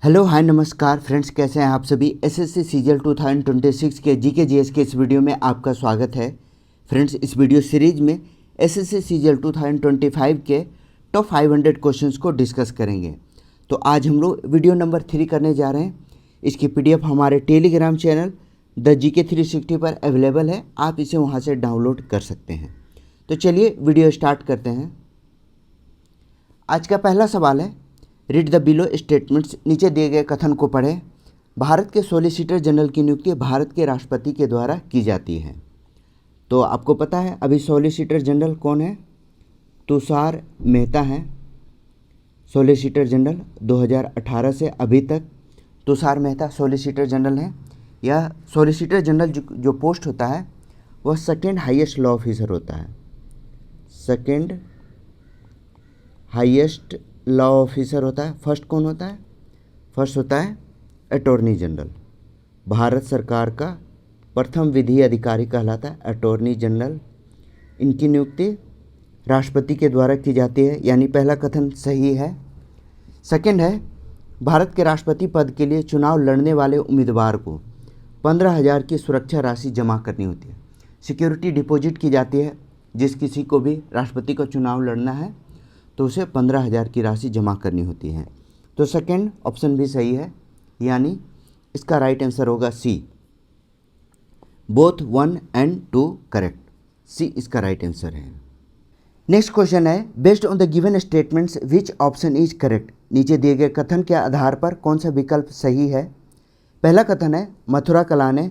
Hello hi नमस्कार friends, कैसे हैं आप सभी। एसएससी सीजीएल 2026 के जीके जीएस के इस वीडियो में आपका स्वागत है। फ्रेंड्स, इस वीडियो सीरीज में एसएससी सीजीएल 2025 के टॉप 500 क्वेश्चंस को डिस्कस करेंगे। तो आज हम लोग वीडियो नंबर 3 करने जा रहे हैं। इसकी पीडीएफ हमारे टेलीग्राम चैनल द जीके 360 पर अवेलेबल है, आप इसे वहाँ से डाउनलोड कर सकते हैं। तो चलिए वीडियो स्टार्ट करते हैं। आज का पहला सवाल है, रीड द बिलो स्टेटमेंट्स। नीचे दिए गए कथन को पढ़ें। भारत के सॉलिसिटर जनरल की नियुक्ति भारत के राष्ट्रपति के द्वारा की जाती है। तो आपको पता है अभी सॉलिसिटर जनरल कौन है, तुषार मेहता हैं। सॉलिसिटर जनरल 2018 से अभी तक तुषार मेहता सॉलिसिटर जनरल हैं। यह सॉलिसिटर जनरल जो पोस्ट होता है वह सेकेंड हाईएस्ट लॉ ऑफिसर होता है। सेकेंड हाईएस्ट लॉ ऑफिसर होता है। फर्स्ट कौन होता है? फर्स्ट होता है अटॉर्नी जनरल। भारत सरकार का प्रथम विधि अधिकारी कहलाता है अटॉर्नी जनरल। इनकी नियुक्ति राष्ट्रपति के द्वारा की जाती है, यानी पहला कथन सही है। सेकंड है, भारत के राष्ट्रपति पद के लिए चुनाव लड़ने वाले उम्मीदवार को 15,000 की सुरक्षा राशि जमा करनी होती है। सिक्योरिटी डिपॉजिट की जाती है। जिस किसी को भी राष्ट्रपति का चुनाव लड़ना है तो उसे 15,000 की राशि जमा करनी होती है। तो सेकंड ऑप्शन भी सही है, यानी इसका राइट आंसर होगा C. Both 1 and 2 correct. C इसका राइट आंसर है। नेक्स्ट क्वेश्चन है, based on the given statements which option is correct. नीचे दिए गए कथन के आधार पर कौन सा विकल्प सही है। पहला कथन है, मथुरा कला ने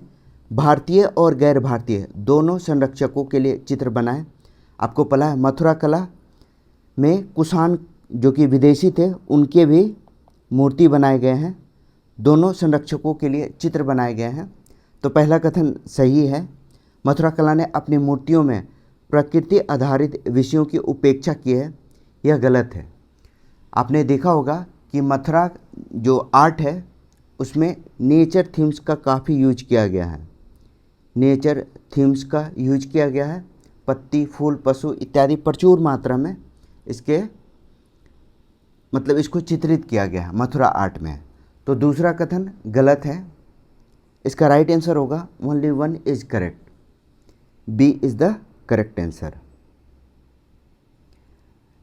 भारतीय और गैर भारतीय दोनों संरक्षकों के लिए चित्र बनाए। आपको पता है मथुरा कला में कुषाण जो कि विदेशी थे उनके भी मूर्ति बनाए गए हैं। दोनों संरक्षकों के लिए चित्र बनाए गए हैं। तो पहला कथन सही है। मथुरा कला ने अपनी मूर्तियों में प्रकृति आधारित विषयों की उपेक्षा की है, यह गलत है। आपने देखा होगा कि मथुरा जो आर्ट है उसमें नेचर थीम्स का काफ़ी यूज किया गया है। नेचर थीम्स का यूज किया गया है। पत्ती, फूल, पशु इत्यादि प्रचुर मात्रा में इसके इसको चित्रित किया गया है मथुरा आर्ट में। तो दूसरा कथन गलत है। इसका राइट आंसर होगा only 1 is correct. B is the correct answer.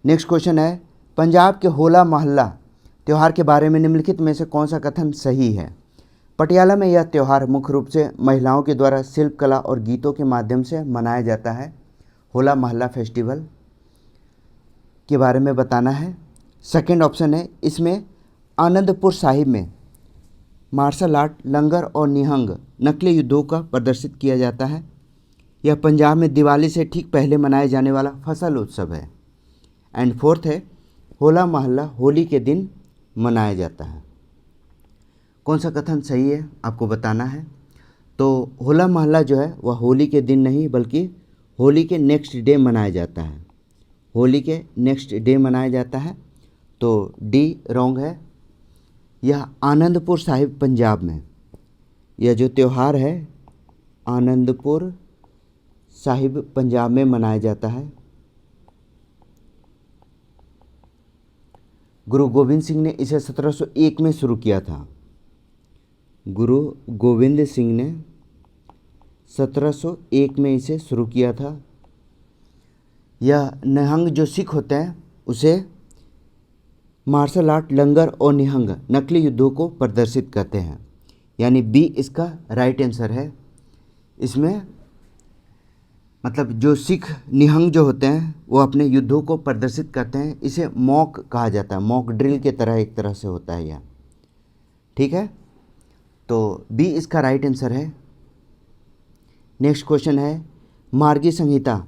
Next question है, पंजाब के होला मोहल्ला त्यौहार के बारे में निम्नलिखित में से कौन सा कथन सही है। पटियाला में यह त्यौहार मुख्य रूप से महिलाओं के द्वारा शिल्प कला और गीतों के माध्यम से मनाया जाता है। होला मोहल्ला फेस्टिवल के बारे में बताना है। सेकंड ऑप्शन है, इसमें आनंदपुर साहिब में मार्शल आर्ट, लंगर और निहंग नकली युद्धों का प्रदर्शित किया जाता है। यह पंजाब में दिवाली से ठीक पहले मनाए जाने वाला फसल उत्सव है। एंड फोर्थ है, होला मोहल्ला होली के दिन मनाया जाता है। कौन सा कथन सही है आपको बताना है। तो होला मोहल्ला जो है वह होली के दिन नहीं बल्कि होली के नेक्स्ट डे मनाया जाता है। होली के नेक्स्ट डे मनाया जाता है। तो डी रॉन्ग है। यह आनंदपुर साहिब पंजाब में यह जो त्यौहार है आनंदपुर साहिब पंजाब में मनाया जाता है। गुरु गोविंद सिंह ने इसे 1701 में शुरू किया था। गुरु गोविंद सिंह ने 1701 में इसे शुरू किया था। यह निहंग जो सिख होते हैं उसे मार्शल आर्ट, लंगर और निहंग नकली युद्धों को प्रदर्शित करते हैं, यानी बी इसका राइट आंसर है। इसमें जो सिख निहंग जो होते हैं वो अपने युद्धों को प्रदर्शित करते हैं। इसे मॉक कहा जाता है। मॉक ड्रिल के तरह एक तरह से होता है यह। ठीक है, तो बी इसका राइट आंसर है। नेक्स्ट क्वेश्चन है, मार्गी संहिता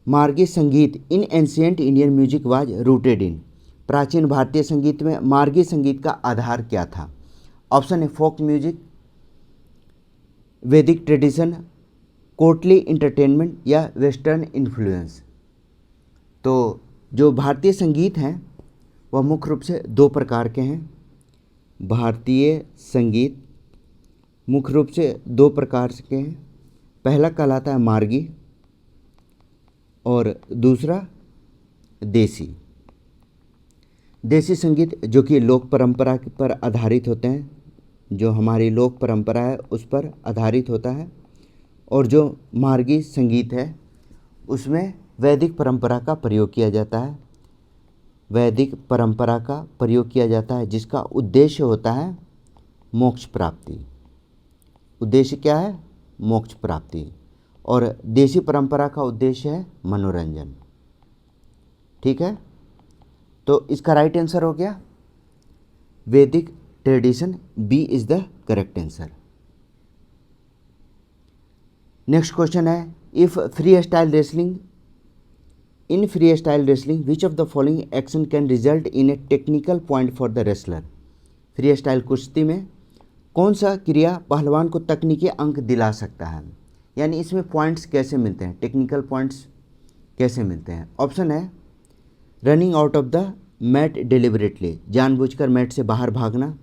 मार्गी संगीत इन ancient Indian music was rooted in. प्राचीन भारतीय संगीत में मार्गी संगीत का आधार क्या था। ऑप्शन है, फोक म्यूजिक, वैदिक ट्रेडिशन, कोर्टली इंटरटेनमेंट या वेस्टर्न इन्फ्लुएंस। तो जो भारतीय संगीत हैं वह मुख्य रूप से 2 प्रकार के हैं। भारतीय संगीत मुख्य रूप से 2 प्रकार के हैं। पहला कहलाता है मार्गी और दूसरा देसी। देसी संगीत जो कि लोक परंपरा पर आधारित होते हैं, जो हमारी लोक परंपरा है उस पर आधारित होता है। और जो मार्गी संगीत है उसमें वैदिक परंपरा का प्रयोग किया जाता है, वैदिक परंपरा का प्रयोग किया जाता है, जिसका उद्देश्य होता है मोक्ष प्राप्ति। उद्देश्य क्या है? मोक्ष प्राप्ति। और देसी परंपरा का उद्देश्य है मनोरंजन। ठीक है, तो इसका राइट आंसर हो गया Vedic tradition, B is the correct answer. Next question है, if freestyle wrestling in freestyle wrestling which of the following action can result in a technical point for the wrestler. Free style कुश्ती में कौन सा क्रिया पहलवान को तकनीकी अंक दिला सकता है, यानी इसमें पॉइंट्स कैसे मिलते हैं, टेक्निकल पॉइंट्स कैसे मिलते हैं। ऑप्शन है running out of the mat deliberately, जानबूझकर मैट से बाहर भागना,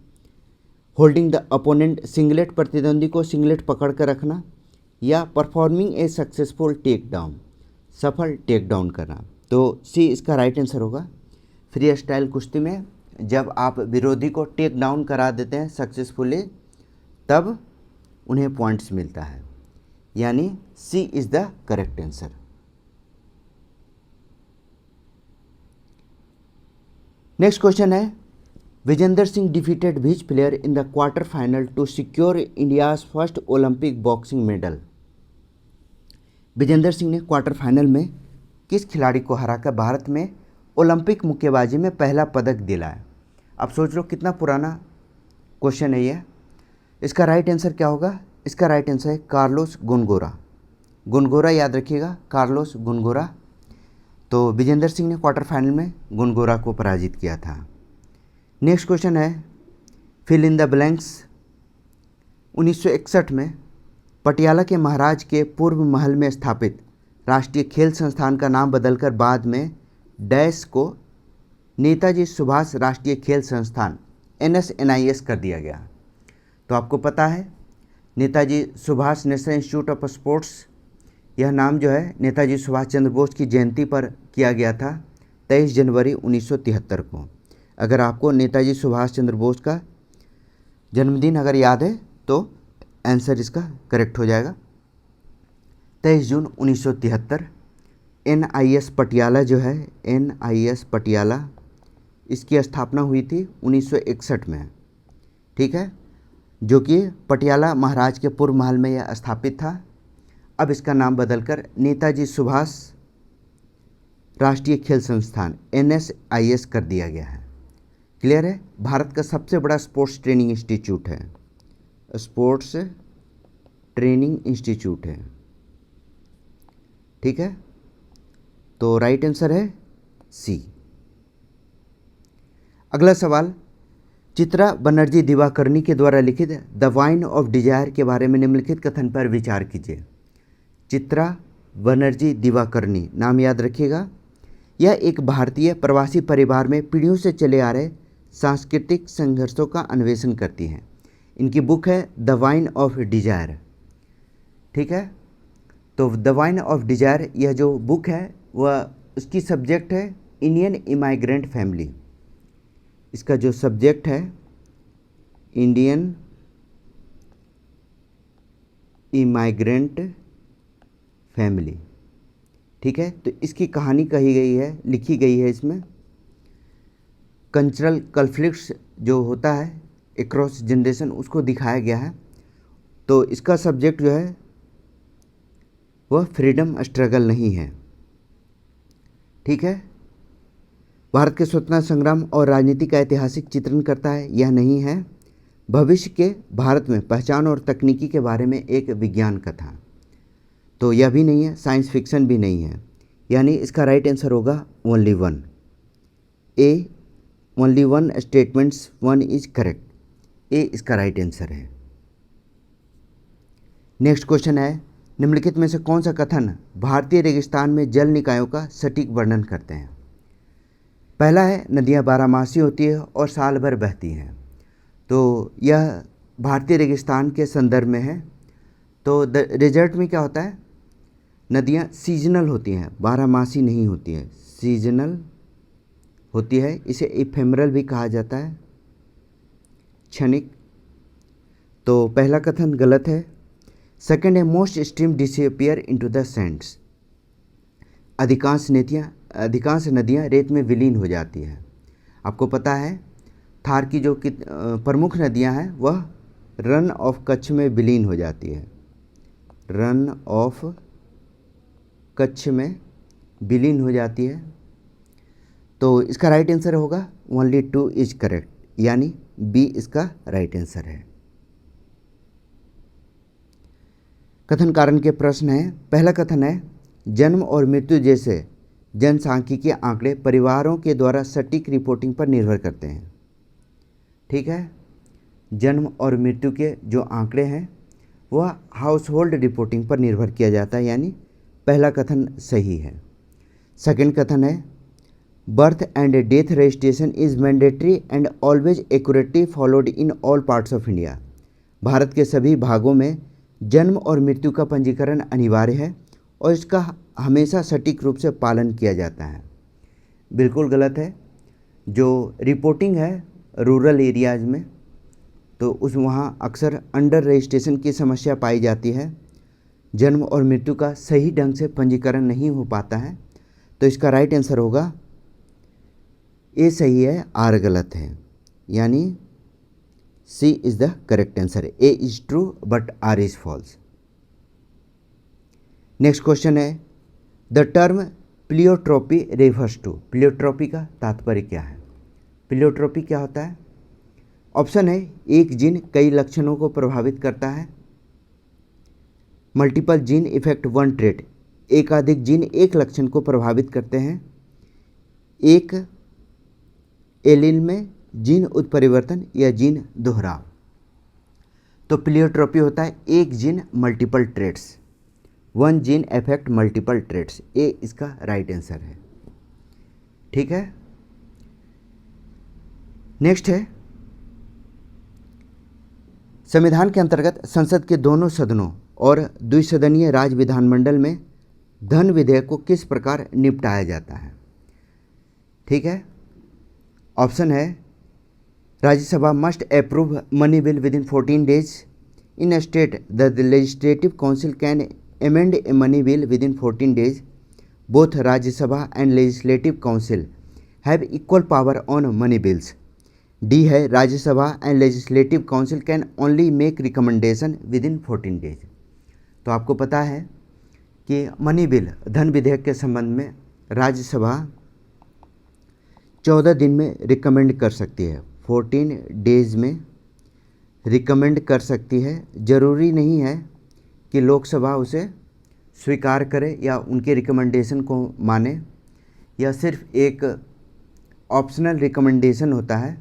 होल्डिंग द अपोनेंट सिंगलेट, प्रतिद्वंदी को सिंगलेट पकड़ कर रखना, या performing a successful take down, सफल टेक डाउन करना। तो सी इसका राइट आंसर होगा। फ्री स्टाइल कुश्ती में जब आप विरोधी को टेक डाउन करा देते हैं सक्सेसफुली, तब उन्हें पॉइंट्स मिलता है, यानी C is the correct answer. Next question है, Vijender Singh defeated which player in the quarter final to secure India's first Olympic boxing medal. Vijender Singh ने क्वार्टर फाइनल में किस खिलाड़ी को हराकर भारत में ओलंपिक मुक्केबाजी में पहला पदक दिलाया। अब सोच लो कितना पुराना क्वेश्चन है ये। इसका राइट आंसर क्या होगा? इसका राइट आंसर है कार्लोस गुनगोरा। गुनगोरा याद रखिएगा, कार्लोस गुनगोरा। तो विजेंदर सिंह ने क्वार्टर फाइनल में गुनगोरा को पराजित किया था। नेक्स्ट क्वेश्चन है, फिल इन द ब्लैंक्स। 1961 में पटियाला के महाराज के पूर्व महल में स्थापित राष्ट्रीय खेल संस्थान का नाम बदलकर बाद में डैश को नेताजी सुभाष राष्ट्रीय खेल संस्थान NSNIS कर दिया गया। तो आपको पता है Netaji Subhash national institute of sports, यह नाम जो है नेताजी सुभाष चंद्र बोस की जयंती पर किया गया था 23 जनवरी 1973 को। अगर आपको नेताजी सुभाष चंद्र बोस का जन्मदिन अगर याद है तो आंसर इसका करेक्ट हो जाएगा। 23 जून 1973 NIS पटियाला जो है, NIS पटियाला, इसकी स्थापना हुई थी 1961 में। ठीक है, जो कि पटियाला महाराज के पूर्व महल में यह स्थापित था। अब इसका नाम बदलकर नेताजी सुभाष राष्ट्रीय खेल संस्थान NSIS कर दिया गया है। क्लियर है? भारत का सबसे बड़ा स्पोर्ट्स ट्रेनिंग इंस्टीट्यूट है, स्पोर्ट्स ट्रेनिंग इंस्टीट्यूट है। ठीक है, तो राइट आंसर है सी। अगला सवाल, चित्रा बनर्जी दिवाकरनी के द्वारा लिखित द वाइन ऑफ डिजायर के बारे में निम्नलिखित कथन पर विचार कीजिए। चित्रा बनर्जी दिवाकरनी, नाम याद रखिएगा। यह एक भारतीय प्रवासी परिवार में पीढ़ियों से चले आ रहे सांस्कृतिक संघर्षों का अन्वेषण करती हैं। इनकी बुक है द वाइन ऑफ डिजायर। ठीक है, तो द वाइन ऑफ डिजायर यह जो बुक है वह उसकी सब्जेक्ट है इंडियन इमाइग्रेंट फैमिली। इसका जो सब्जेक्ट है इंडियन इमाइग्रेंट फैमिली। ठीक है, तो इसकी कहानी कही गई है, लिखी गई है इसमें। कल्चरल कन्फ्लिक्ट्स जो होता है एक्रॉस जनरेशन उसको दिखाया गया है। तो इसका सब्जेक्ट जो है वह फ्रीडम स्ट्रगल नहीं है। ठीक है, भारत के स्वतंत्रता संग्राम और राजनीति का ऐतिहासिक चित्रण करता है, यह नहीं है। भविष्य के भारत में पहचान और तकनीकी के बारे में एक विज्ञान कथा, तो यह भी नहीं है, साइंस फिक्शन भी नहीं है, यानी इसका राइट आंसर होगा only one. A, only one statements, one is correct. A इसका राइट आंसर है। नेक्स्ट क्वेश्चन है, निम्नलिखित में से कौन सा कथन भारतीय रेगिस्तान में जल निकायों का सटीक वर्णन करते हैं। पहला है नदियाँ बारहमासी होती है और साल भर बहती हैं। तो यह भारतीय रेगिस्तान के संदर्भ में है। तो रिजल्ट में क्या होता है, नदियाँ सीजनल होती हैं, बारहमासी नहीं होती है, सीजनल होती है, इसे इफेमरल भी कहा जाता है, क्षणिक। तो पहला कथन गलत है। सेकंड है most stream disappear into the Sands. अधिकांश नदियाँ रेत में विलीन हो जाती है। आपको पता है थार की जो प्रमुख नदियाँ हैं वह रन ऑफ कच्छ में विलीन हो जाती है, रन ऑफ कच्छ में विलीन हो जाती है। तो इसका राइट आंसर होगा ओनली 2 इज करेक्ट, यानी बी इसका राइट आंसर है। कथन कारण के प्रश्न है। पहला कथन है जन्म और मृत्यु जैसे जनसांख्यिकीय आंकड़े परिवारों के द्वारा सटीक रिपोर्टिंग पर निर्भर करते हैं। ठीक है, जन्म और मृत्यु के जो आंकड़े हैं वह हाउस होल्ड रिपोर्टिंग पर निर्भर किया जाता है, यानी पहला कथन सही है। सेकंड कथन है birth and death registration is mandatory and always accurately followed in all parts of India. Bharat के सभी भागों में जन्म और मृत्यु का पंजीकरण अनिवार्य है और इसका हमेशा सटीक रूप से पालन किया जाता है। बिल्कुल गलत है। जो रिपोर्टिंग है रूरल एरियाज़ में, तो उस वहाँ अक्सर अंडर रजिस्ट्रेशन की समस्या पाई जाती है, जन्म और मृत्यु का सही ढंग से पंजीकरण नहीं हो पाता है। तो इसका राइट आंसर होगा ए सही है, आर गलत है, यानी C is the correct answer. A is true but R is false. Next question है the term pleiotropy refers to. Pleiotropy का तात्पर्य क्या है? प्लियोट्रोपी क्या होता है? ऑप्शन है एक जीन कई लक्षणों को प्रभावित करता है, multiple gene effect one trait, एकाधिक जीन एक लक्षण को प्रभावित करते हैं, एक एलील में जीन उत्परिवर्तन या जीन दोहराव। तो प्लियोट्रोपी होता है एक gene multiple traits, one gene effect multiple traits. A इसका राइट आंसर है। ठीक है, नेक्स्ट है संविधान के अंतर्गत संसद के दोनों सदनों और द्विसदनीय राज्य विधानमंडल में धन विधेयक को किस प्रकार निपटाया जाता है? ठीक है, ऑप्शन है Rajya Sabha must approve money bill with in 14 days। In state the legislative council can amend a money bill within 14 days. Both Rajya Sabha and Legislative Council have equal power on money bills. D है Rajya Sabha and legislative council can only make recommendation with in 14 days। तो आपको पता है कि money bill धन विधेयक के संबंध में राज्यसभा 14 दिन में रिकमेंड कर सकती है, 14 days में रिकमेंड कर सकती है। ज़रूरी नहीं है कि लोकसभा उसे स्वीकार करे या उनके रिकमेंडेशन को माने, या सिर्फ एक ऑप्शनल रिकमेंडेशन होता है।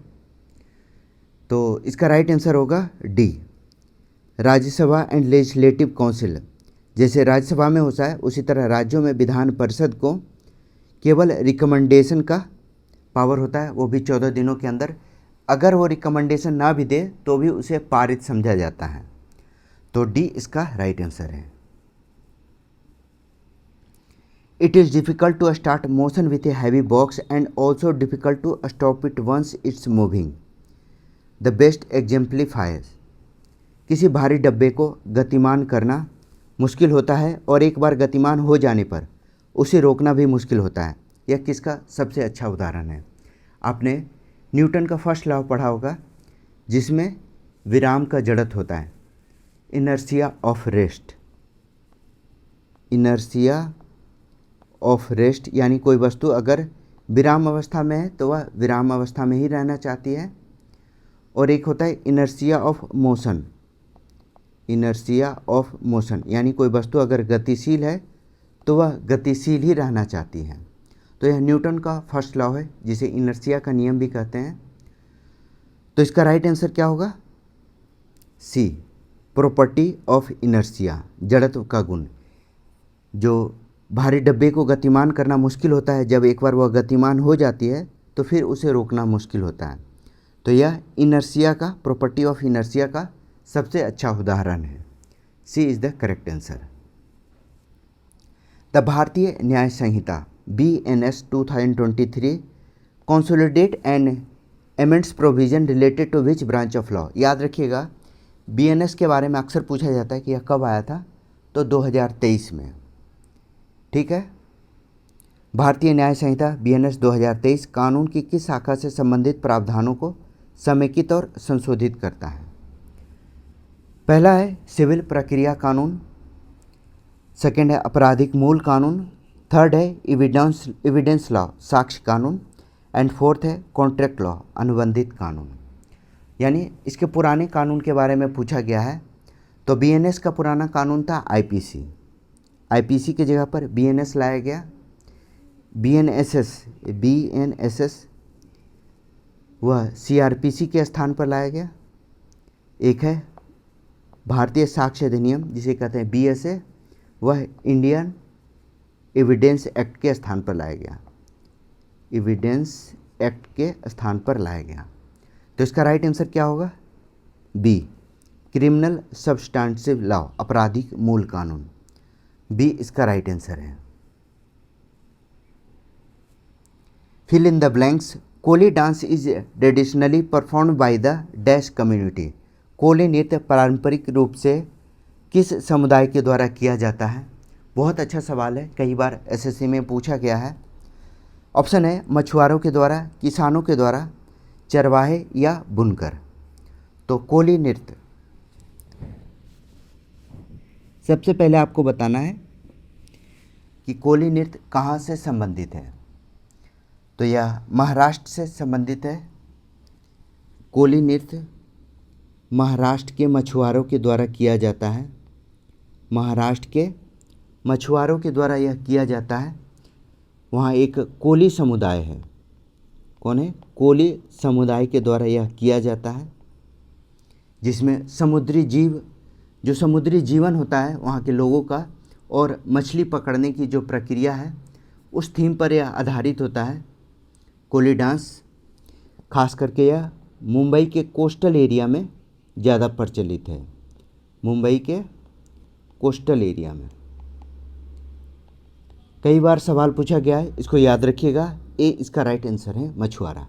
तो इसका राइट आंसर होगा D, Rajya Sabha and legislative council. जैसे राज्यसभा में होता है उसी तरह राज्यों में विधान परिषद को केवल रिकमेंडेशन का पावर होता है, वो भी 14 दिनों के अंदर। अगर वो रिकमेंडेशन ना भी दे तो भी उसे पारित समझा जाता है। तो डी इसका राइट आंसर है। It is difficult to start motion with a heavy box and also difficult to stop it once it's moving. The best exemplifiers. किसी भारी डब्बे को गतिमान करना मुश्किल होता है और एक बार गतिमान हो जाने पर उसे रोकना भी मुश्किल होता है। यह किसका सबसे अच्छा उदाहरण है? आपने न्यूटन का फर्स्ट लॉ पढ़ा होगा जिसमें विराम का जड़त्व होता है, inertia of rest. Inertia of rest यानी कोई वस्तु अगर विराम अवस्था में है तो वह विराम अवस्था में ही रहना चाहती है। और एक होता है inertia of motion. Inertia of motion यानी कोई वस्तु अगर गतिशील है तो वह गतिशील ही रहना चाहती है। तो यह न्यूटन का फर्स्ट लॉ है जिसे इनर्शिया का नियम भी कहते हैं। तो इसका राइट आंसर क्या होगा? सी, प्रॉपर्टी ऑफ इनर्शिया, जड़त्व का गुण। जो भारी डब्बे को गतिमान करना मुश्किल होता है, जब एक बार वह गतिमान हो जाती है तो फिर उसे रोकना मुश्किल होता है। तो यह इनर्शिया का, प्रॉपर्टी ऑफ इनर्शिया का सबसे अच्छा उदाहरण है। C is the correct answer. The Bharatiya Nyaya Sanhita BNS 2023 consolidate and amends provision related to which branch of law. याद रखिएगा बीएनएस के बारे में अक्सर पूछा जाता है कि यह कब आया था, तो 2023 में। ठीक है। भारतीय न्याय संहिता बीएनएस 2023 कानून की किस शाखा से संबंधित प्रावधानों को समेकित और संशोधित करता है? पहला है सिविल प्रक्रिया कानून, सेकंड है आपराधिक मूल कानून, थर्ड है एविडेंस लॉ साक्ष्य कानून, एंड फोर्थ है कॉन्ट्रैक्ट लॉ अनुबंधित कानून। यानी इसके पुराने कानून के बारे में पूछा गया है। तो बीएनएस का पुराना कानून था आईपीसी, आईपीसी की जगह पर बीएनएस लाया गया। बीएनएसएस वह सीआरपीसी के स्थान पर लाया गया। एक है भारतीय साक्ष्य अधिनियम जिसे कहते हैं बीएसए, वह इंडियन एविडेंस एक्ट के स्थान पर लाया गया, एविडेंस एक्ट के स्थान पर लाया गया। तो इसका राइट आंसर क्या होगा? बी, क्रिमिनल सब्सटेंटिव लॉ आपराधिक मूल कानून, बी इसका राइट आंसर है। Fill in the blanks. Koli dance is traditionally performed by the dash community. Koli नृत्य पारंपरिक रूप से किस समुदाय के द्वारा किया जाता है? बहुत अच्छा सवाल है, कई बार एसएससी में पूछा गया है। ऑप्शन है मछुआरों के द्वारा, किसानों के द्वारा, चरवाहे या बुनकर। तो कोली नृत्य, सबसे पहले आपको बताना है कि कोली नृत्य कहाँ से संबंधित है। तो यह महाराष्ट्र से संबंधित है। कोली नृत्य महाराष्ट्र के मछुआरों के द्वारा किया जाता है, महाराष्ट्र के मछुआरों के द्वारा यह किया जाता है। वहाँ एक कोली समुदाय है। कौन है? कोली समुदाय के द्वारा यह किया जाता है, जिसमें समुद्री जीव, जो समुद्री जीवन होता है वहाँ के लोगों का, और मछली पकड़ने की जो प्रक्रिया है उस थीम पर यह आधारित होता है। कोली डांस खास करके यह मुंबई के कोस्टल एरिया में ज़्यादा प्रचलित है, मुंबई के कोस्टल एरिया में। कई बार सवाल पूछा गया है, इसको याद रखिएगा। ए इसका राइट आंसर है मछुआरा।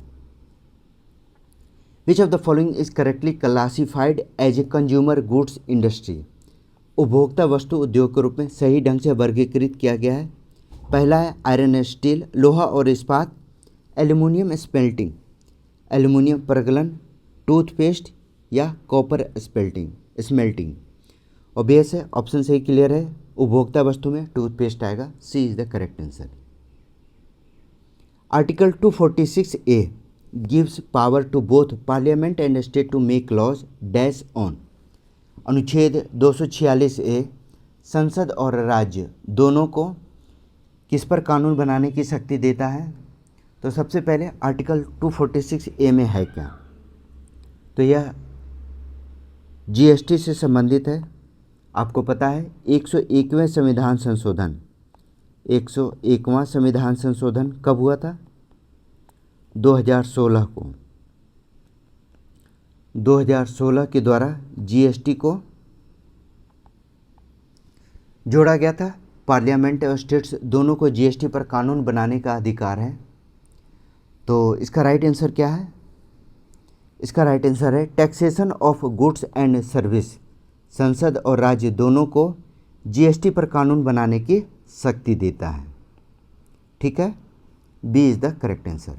Which of the following is correctly classified as a consumer goods industry. उपभोक्ता वस्तु उद्योग के रूप में सही ढंग से वर्गीकृत किया गया है। पहला है आयरन एंड स्टील, लोहा और इस्पात, एल्यूमिनियम स्मेल्टिंग, एल्यूमिनियम प्रगलन, टूथपेस्ट या कॉपर स्मेल्टिंग। ऑब्वियस है, ऑप्शन सही क्लियर है, उपभोक्ता वस्तु में टूथपेस्ट आएगा। C is the correct answer. Article 246A gives power to both parliament and state to make laws dash on. अनुच्छेद 246A संसद और राज्य दोनों को किस पर कानून बनाने की शक्ति देता है? तो सबसे पहले आर्टिकल 246A में है क्या? तो यह जीएसटी से संबंधित है। आपको पता है 101वें संविधान संशोधन, 101वां संविधान संशोधन कब हुआ था? 2016 को। 2016 के द्वारा जीएसटी को जोड़ा गया था। पार्लियामेंट और स्टेट्स दोनों को जीएसटी पर कानून बनाने का अधिकार है। तो इसका राइट आंसर क्या है? इसका राइट आंसर है taxation of goods and service. संसद और राज्य दोनों को जीएसटी पर कानून बनाने की शक्ति देता है। ठीक है, B is the correct answer.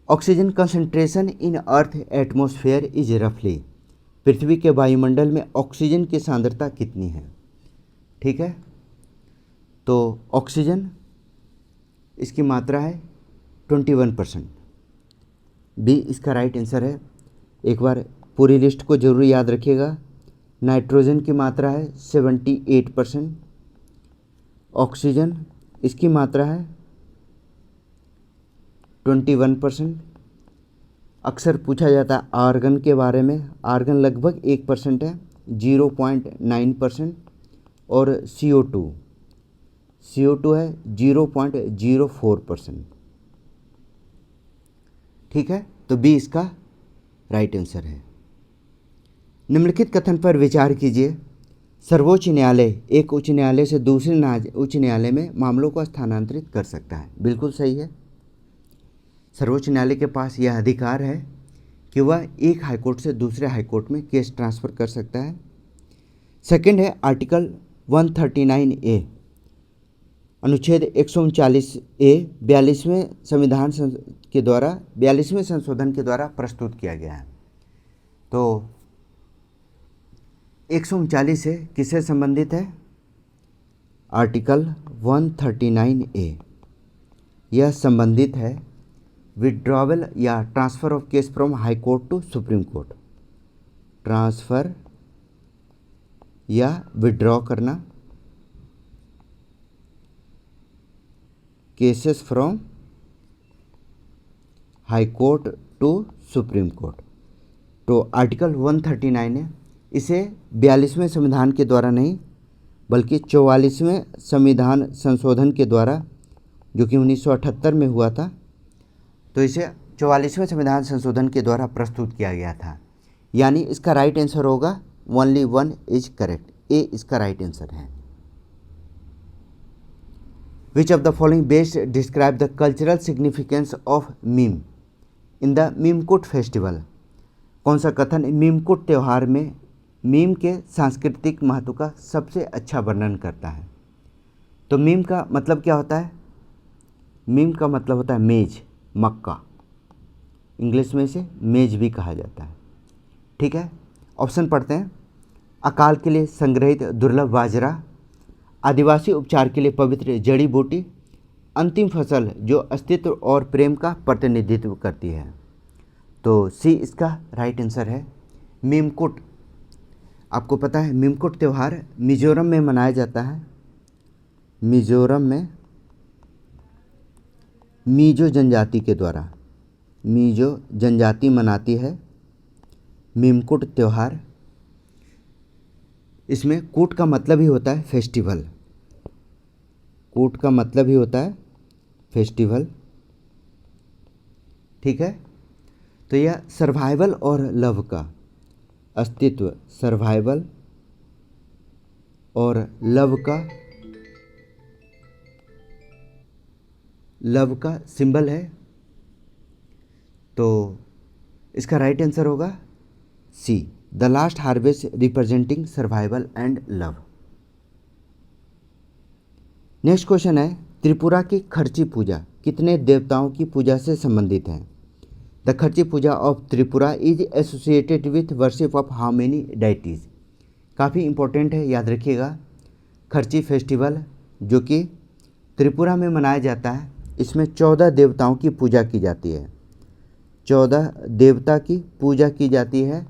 Oxygen concentration in Earth atmosphere is रफली। पृथ्वी के वायुमंडल में ऑक्सीजन की सांद्रता कितनी है? ठीक है, तो ऑक्सीजन इसकी मात्रा है 21%। बी इसका राइट आंसर है। एक बार पूरी लिस्ट को जरूर याद रखिएगा। नाइट्रोजन की मात्रा है 78%, ऑक्सीजन इसकी मात्रा है 21%। अक्सर पूछा जाता है आर्गन के बारे में, आर्गन लगभग 1% है, 0.9%। और CO2 है 0.04%। ठीक है, तो बी इसका राइट आंसर है। निम्नलिखित कथन पर विचार कीजिए। सर्वोच्च न्यायालय एक उच्च न्यायालय से दूसरे उच्च न्यायालय में मामलों को स्थानांतरित कर सकता है। बिल्कुल सही है। सर्वोच्च न्यायालय के पास यह अधिकार है कि वह एक हाईकोर्ट से दूसरे हाईकोर्ट में केस ट्रांसफ़र कर सकता है। सेकंड है आर्टिकल 139 ए, अनुच्छेद 139 ए 42वें संशोधन के द्वारा प्रस्तुत किया गया है। तो 139 ए किससे संबंधित है? आर्टिकल 139 ए यह संबंधित है विड्रॉवल या transfer of case from high court to supreme court. Transfer या विड्रॉ करना cases from high court to supreme court. तो आर्टिकल 139 है, इसे 42वें संविधान के द्वारा नहीं बल्कि 44वें संविधान संशोधन के द्वारा, जो कि 1978 में हुआ था, तो इसे 44वें संविधान संशोधन के द्वारा प्रस्तुत किया गया था। यानी इसका राइट आंसर होगा only one is correct, A इसका राइट आंसर है। Which of the following best describe the cultural significance of Mim in the Mimkut festival. कौन सा कथन मीमकुट त्यौहार में मीम के सांस्कृतिक महत्व का सबसे अच्छा वर्णन करता है? तो मीम का मतलब क्या होता है? मीम का मतलब होता है मेज, मक्का। इंग्लिश में इसे मेज भी कहा जाता है। ठीक है, ऑप्शन पढ़ते हैं। अकाल के लिए संग्रहित दुर्लभ बाजरा, आदिवासी उपचार के लिए पवित्र जड़ी बूटी, अंतिम फसल जो अस्तित्व और प्रेम का प्रतिनिधित्व करती है। तो सी इसका राइट आंसर है, मीमकुट। आपको पता है मीमकुट त्यौहार मिजोरम में मनाया जाता है। मिजोरम में मीजो जनजाति के द्वारा, मीजो जनजाति मनाती है मीमकुट त्यौहार। इसमें कूट का मतलब ही होता है फेस्टिवल। कूट का मतलब ही होता है फेस्टिवल। ठीक है, तो यह सर्वाइवल और लव का अस्तित्व, सर्वाइवल और लव का सिंबल है। तो इसका राइट आंसर होगा C, the last harvest representing survival and love. Next question है, त्रिपुरा की खर्ची पूजा कितने देवताओं की पूजा से संबंधित है? The Kharchi Puja of Tripura is associated with worship of how many deities. काफ़ी इंपॉर्टेंट है, याद रखिएगा। खर्ची फेस्टिवल जो कि त्रिपुरा में मनाया जाता है, इसमें 14 देवताओं की पूजा की जाती है। 14 देवता की पूजा की जाती है।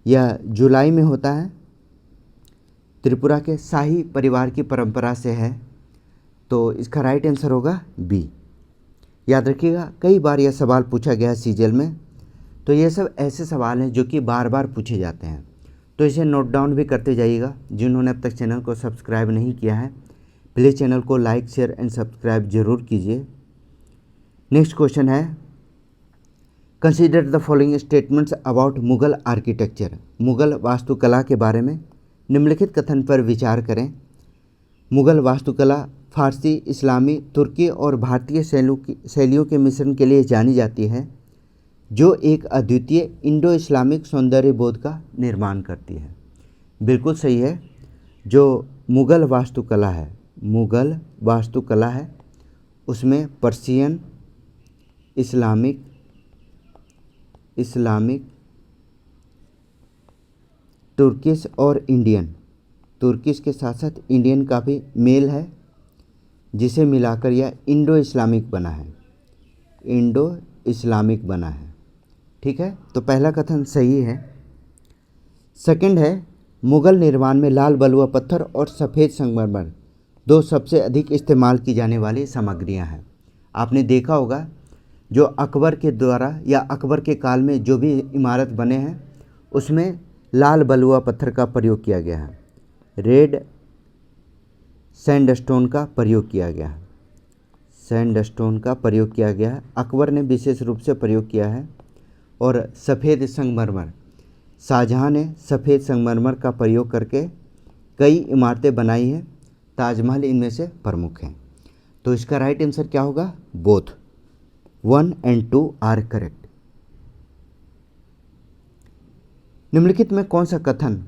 यह जुलाई में होता है। त्रिपुरा के शाही परिवार की परंपरा से है। तो इसका राइट आंसर होगा बी। याद रखिएगा, कई बार यह सवाल पूछा गया है सीजीएल में। तो ये सब ऐसे सवाल हैं जो कि बार बार पूछे जाते हैं, तो इसे नोट डाउन भी करते जाइएगा। जिन्होंने अब तक चैनल को सब्सक्राइब नहीं किया है, प्लीज़ चैनल को लाइक, शेयर एंड सब्सक्राइब जरूर कीजिए। नेक्स्ट क्वेश्चन है, consider the following statements about Mughal architecture. Mughal वास्तुकला के बारे में निम्नलिखित कथन पर विचार करें। मुगल वास्तुकला फारसी, इस्लामी, तुर्की और भारतीय शैलियों के मिश्रण के लिए जानी जाती है, जो एक अद्वितीय इंडो इस्लामिक सौंदर्य बोध का निर्माण करती है। बिल्कुल सही है। जो मुगल वास्तुकला है उसमें पर्शियन, इस्लामिक, तुर्किश और इंडियन, तुर्किश के साथ साथ इंडियन का भी मेल है, जिसे मिलाकर यह इंडो इस्लामिक बना है। ठीक है, तो पहला कथन सही है। सेकंड है, मुगल निर्माण में लाल बलुआ पत्थर और सफ़ेद संगमरमर दो सबसे अधिक इस्तेमाल की जाने वाली सामग्रियां हैं। आपने देखा होगा जो अकबर के द्वारा या अकबर के काल में जो भी इमारत बने हैं उसमें लाल बलुआ पत्थर का प्रयोग किया गया है, रेड सैंडस्टोन का प्रयोग किया गया है, अकबर ने विशेष रूप से प्रयोग किया है। और सफ़ेद संगमरमर शाहजहां ने सफ़ेद संगमरमर का प्रयोग करके कई इमारतें बनाई हैं, ताजमहल इनमें से प्रमुख हैं। तो इसका राइट आंसर क्या होगा? Both 1 and 2 are correct. निम्नलिखित में कौन सा कथन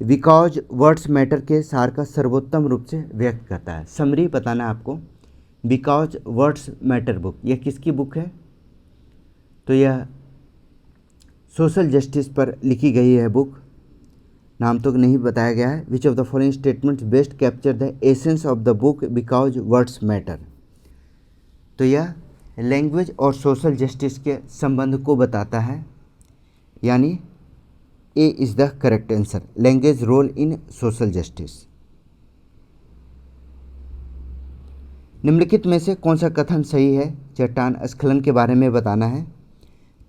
बिकॉज वर्ड्स मैटर के सार का सर्वोत्तम रूप से व्यक्त करता है? समरी बताना है आपको। बिकॉज वर्ड्स मैटर बुक, यह किसकी बुक है? तो यह सोशल जस्टिस पर लिखी गई है बुक, नाम तो नहीं बताया गया है। Which of the following statements best capture the essence of the book because words matter? तो यह लैंग्वेज और सोशल जस्टिस के संबंध को बताता है, यानी A is the correct answer, language role in social justice. निम्नलिखित में से कौन सा कथन सही है? चट्टान स्खलन के बारे में बताना है।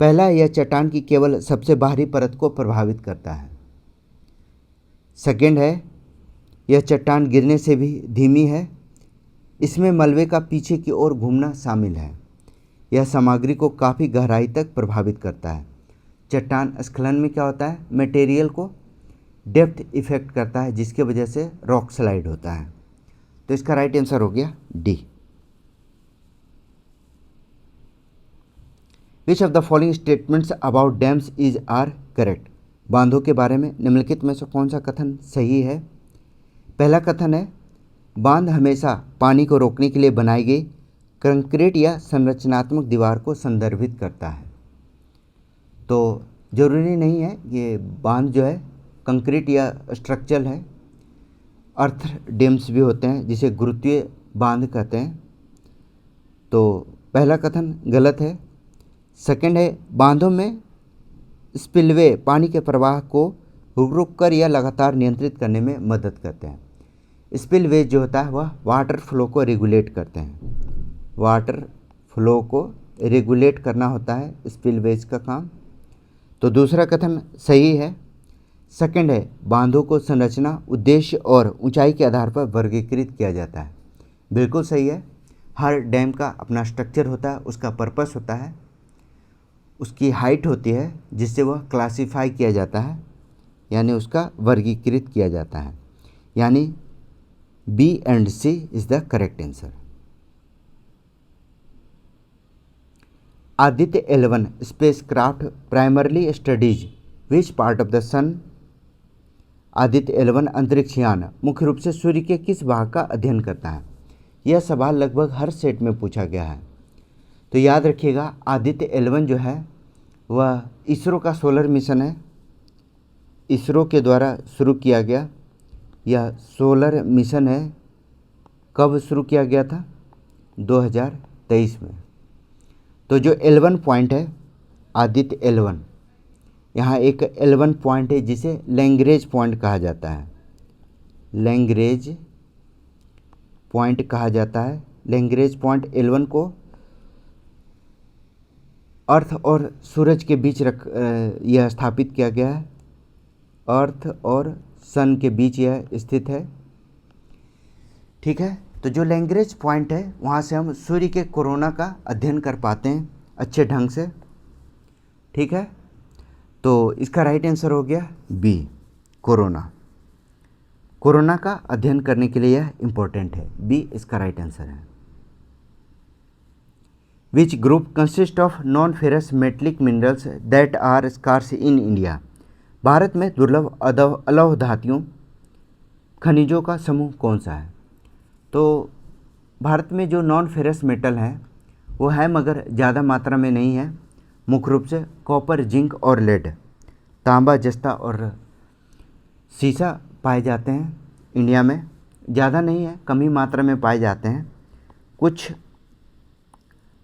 पहला, यह चट्टान की केवल सबसे बाहरी परत को प्रभावित करता है। सेकेंड है, यह चट्टान गिरने से भी धीमी है, इसमें मलबे का पीछे की ओर घूमना शामिल है। यह सामग्री को काफ़ी गहराई तक प्रभावित करता है। चट्टान स्खलन में क्या होता है? मटेरियल को डेप्थ इफेक्ट करता है, जिसके वजह से रॉक स्लाइड होता है। तो इसका राइट आंसर हो गया D. Which of the following statements about dams is are correct? बांधों के बारे में निम्नलिखित में से कौन सा कथन सही है? पहला कथन है, बांध हमेशा पानी को रोकने के लिए बनाई गई कंक्रीट या संरचनात्मक दीवार को संदर्भित करता है। तो ज़रूरी नहीं है ये बांध जो है कंक्रीट या स्ट्रक्चरल है, अर्थ डैम्स भी होते हैं जिसे गुरुत्वीय बांध कहते हैं। तो पहला कथन गलत है। सेकंड है, बांधों में स्पिलवे पानी के प्रवाह को रुक कर या लगातार नियंत्रित करने में मदद करते हैं। स्पिलवे जो होता है वह वाटर फ्लो को रेगुलेट करते हैं। वाटर फ्लो को रेगुलेट करना होता है स्पिलवेज का काम। तो दूसरा कथन सही है। सेकंड है, बांधों को संरचना, उद्देश्य और ऊंचाई के आधार पर वर्गीकृत किया जाता है। बिल्कुल सही है। हर डैम का अपना स्ट्रक्चर होता है, उसका पर्पस होता है, उसकी हाइट होती है जिससे वह क्लासिफाई किया जाता है, यानी उसका वर्गीकृत किया जाता है। यानी B and C is the correct answer. Aditya L1 spacecraft primarily studies which part of the sun? Aditya L1 अंतरिक्ष यान मुख्य रूप से सूर्य के किस भाग का अध्ययन करता है? यह सवाल लगभग हर सेट में पूछा गया है। तो याद रखिएगा, आदित्य L1 जो है वह इसरो का सोलर मिशन है, इसरो के द्वारा शुरू किया गया। यह सोलर मिशन है। कब शुरू किया गया था? 2023 में। तो जो L1 पॉइंट है आदित्य L1, यहाँ एक L1 पॉइंट है जिसे लैग्रेंज पॉइंट कहा जाता है। लैग्रेंज पॉइंट कहा जाता है। लैग्रेंज पॉइंट L1 को अर्थ और सूरज के बीच यह स्थापित किया गया है। अर्थ और सन के बीच यह स्थित है। ठीक है। तो जो लैग्रेंज पॉइंट है वहाँ से हम सूर्य के कोरोना का अध्ययन कर पाते हैं अच्छे ढंग से। ठीक है। तो इसका राइट आंसर हो गया बी, कोरोना। कोरोना का अध्ययन करने के लिए यह इम्पोर्टेंट है। बी इसका राइट आंसर है। Which group consist of non ferrous metallic minerals that are scarce in India? Bharat में दुर्लभ अलौह धातुओं खनिजों का समूह कौन सा है? तो भारत में जो नॉन फेरस मेटल हैं वो है, मगर ज़्यादा मात्रा में नहीं है। मुख्य रूप से कॉपर, जिंक और लेड, तांबा, जस्ता और सीसा पाए जाते हैं इंडिया में। ज़्यादा नहीं है, कम ही मात्रा में पाए जाते हैं। कुछ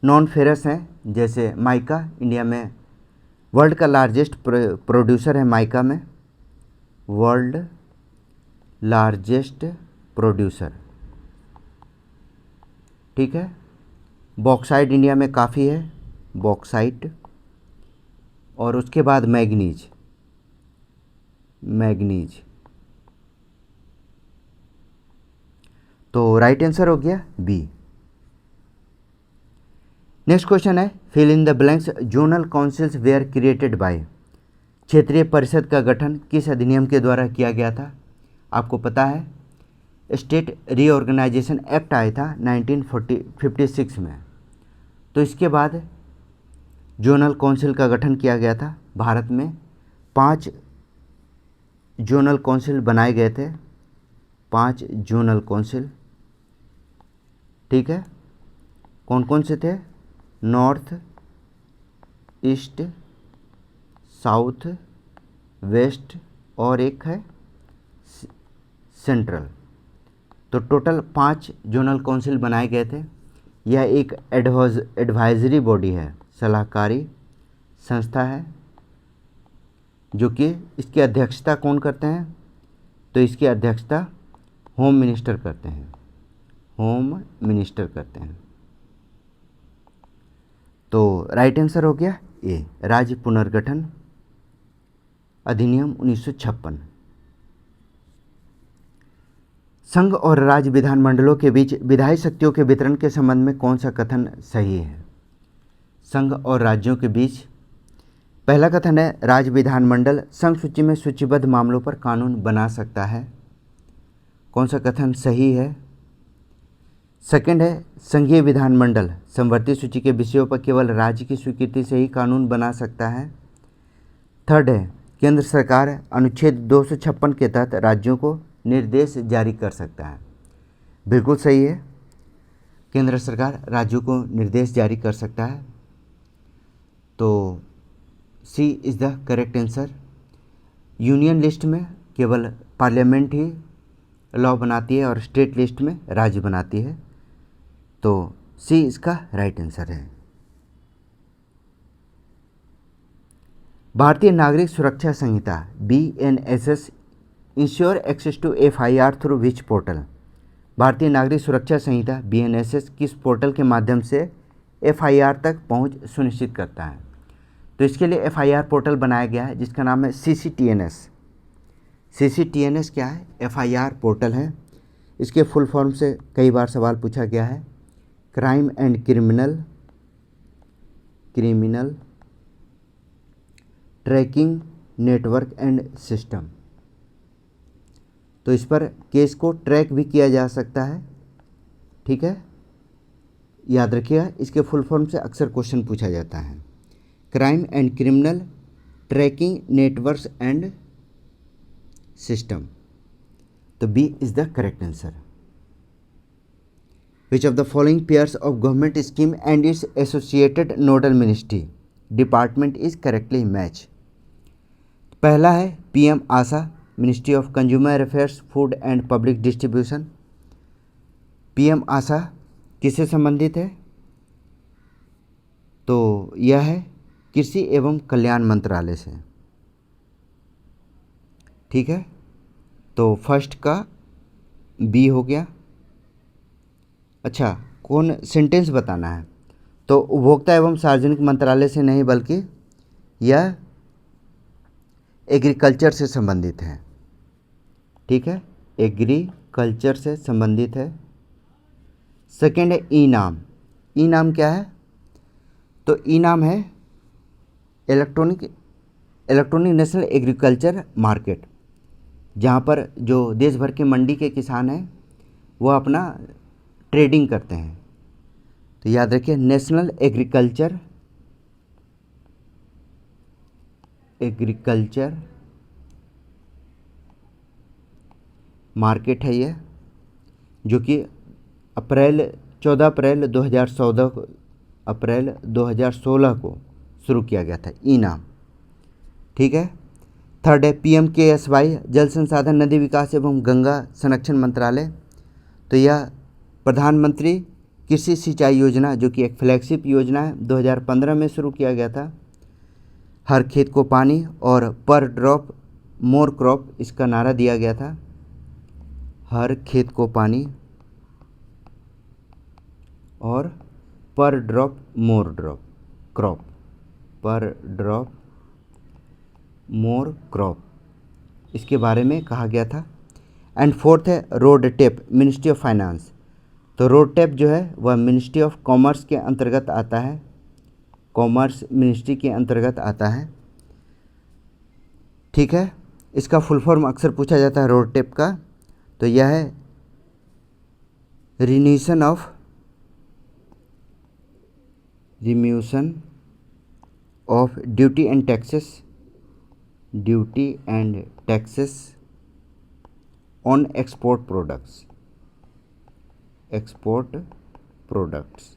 नॉन फेरस हैं जैसे माइका, इंडिया में वर्ल्ड का लार्जेस्ट प्रोड्यूसर है माइका में, वर्ल्ड लार्जेस्ट प्रोड्यूसर। ठीक है। बॉक्साइट इंडिया में काफ़ी है, बॉक्साइट। और उसके बाद मैग्नीज। तो राइट आंसर हो गया बी। नेक्स्ट क्वेश्चन है, fill in the blanks zonal councils were created by? क्षेत्रीय परिषद का गठन किस अधिनियम के द्वारा किया गया था? आपको पता है स्टेट रीऑर्गेनाइजेशन एक्ट आया था 1956 में। तो इसके बाद जोनल काउंसिल का गठन किया गया था। भारत में 5 जोनल काउंसिल बनाए गए थे, 5 जोनल काउंसिल। ठीक है, कौन कौन से थे? नॉर्थ, ईस्ट, साउथ, वेस्ट और एक है सेंट्रल। तो टोटल 5 जोनल काउंसिल बनाए गए थे। यह एक एडवाइजरी बॉडी है, सलाहकारी संस्था है, जो कि इसकी अध्यक्षता कौन करते हैं? तो इसकी अध्यक्षता होम मिनिस्टर करते हैं, होम मिनिस्टर करते हैं। तो राइट आंसर हो गया ए, राज्य पुनर्गठन अधिनियम 1956। संघ और राज्य विधानमंडलों के बीच विधायी शक्तियों के वितरण के संबंध में कौन सा कथन सही है? संघ और राज्यों के बीच पहला कथन है, राज्य विधानमंडल संघ सूची में सूचीबद्ध मामलों पर कानून बना सकता है। कौन सा कथन सही है? सेकंड है, संघीय विधानमंडल समवर्ती सूची के विषयों पर केवल राज्य की स्वीकृति से ही कानून बना सकता है। थर्ड है, केंद्र सरकार अनुच्छेद 256 के तहत राज्यों को निर्देश जारी कर सकता है। बिल्कुल सही है, केंद्र सरकार राज्यों को निर्देश जारी कर सकता है। तो C is the correct answer. Union list में केवल पार्लियामेंट ही लॉ बनाती है और स्टेट लिस्ट में राज्य बनाती है। तो सी इसका राइट आंसर है। Bharatiya Nagarik Suraksha Sanhita BNSS ensure access to FIR through which portal? Bharatiya Nagarik Suraksha Sanhita BNSS किस पोर्टल के माध्यम से FIR तक पहुंच सुनिश्चित करता है? तो इसके लिए FIR पोर्टल बनाया गया है जिसका नाम है CCTNS। CCTNS क्या है? FIR पोर्टल है। इसके फुल फॉर्म से कई बार सवाल पूछा गया है, crime and criminal tracking network and system. तो इस पर केस को ट्रैक भी किया जा सकता है। ठीक है, याद रखिएगा, इसके फुल फॉर्म से अक्सर क्वेश्चन पूछा जाता है, crime and criminal tracking networks and system. तो B is the correct answer. Which of the following pairs of government scheme and its associated nodal ministry department is correctly match? पहला है PM Aasha, ministry of consumer affairs, food and public distribution. PM Aasha किससे संबंधित है? तो यह है कृषि एवं कल्याण मंत्रालय से। ठीक है, तो फर्स्ट का बी हो गया। अच्छा, कौन सेंटेंस बताना है? तो उपभोक्ता एवं सार्वजनिक मंत्रालय से नहीं, बल्कि यह एग्रीकल्चर से संबंधित है। ठीक है, एग्रीकल्चर से संबंधित है। सेकेंड है ई-नाम। ई-नाम क्या है? तो ई-नाम है इलेक्ट्रॉनिक नेशनल एग्रीकल्चर मार्केट, जहाँ पर जो देश भर के मंडी के किसान हैं वो अपना ट्रेडिंग करते हैं। तो याद रखिए, नेशनल एग्रीकल्चर मार्केट है ये, जो कि 14 अप्रैल 2016 को शुरू किया गया था, ई-नाम। ठीक है, थर्ड है PMKSY जल संसाधन नदी विकास एवं गंगा संरक्षण मंत्रालय। तो यह प्रधानमंत्री कृषि सिंचाई योजना, जो कि एक फ्लैगशिप योजना है, 2015 में शुरू किया गया था। हर खेत को पानी और पर ड्रॉप मोर क्रॉप, इसका नारा दिया गया था। हर खेत को पानी और पर ड्रॉप मोर क्रॉप, पर ड्रॉप मोर क्रॉप, इसके बारे में कहा गया था। एंड फोर्थ है road tape, ministry of finance. तो रोड टेप जो है वह मिनिस्ट्री ऑफ कॉमर्स के अंतर्गत आता है, कॉमर्स मिनिस्ट्री के अंतर्गत आता है। ठीक है। इसका फुल फॉर्म अक्सर पूछा जाता है रोडटेप का, तो यह है remission of duty and taxes on export products.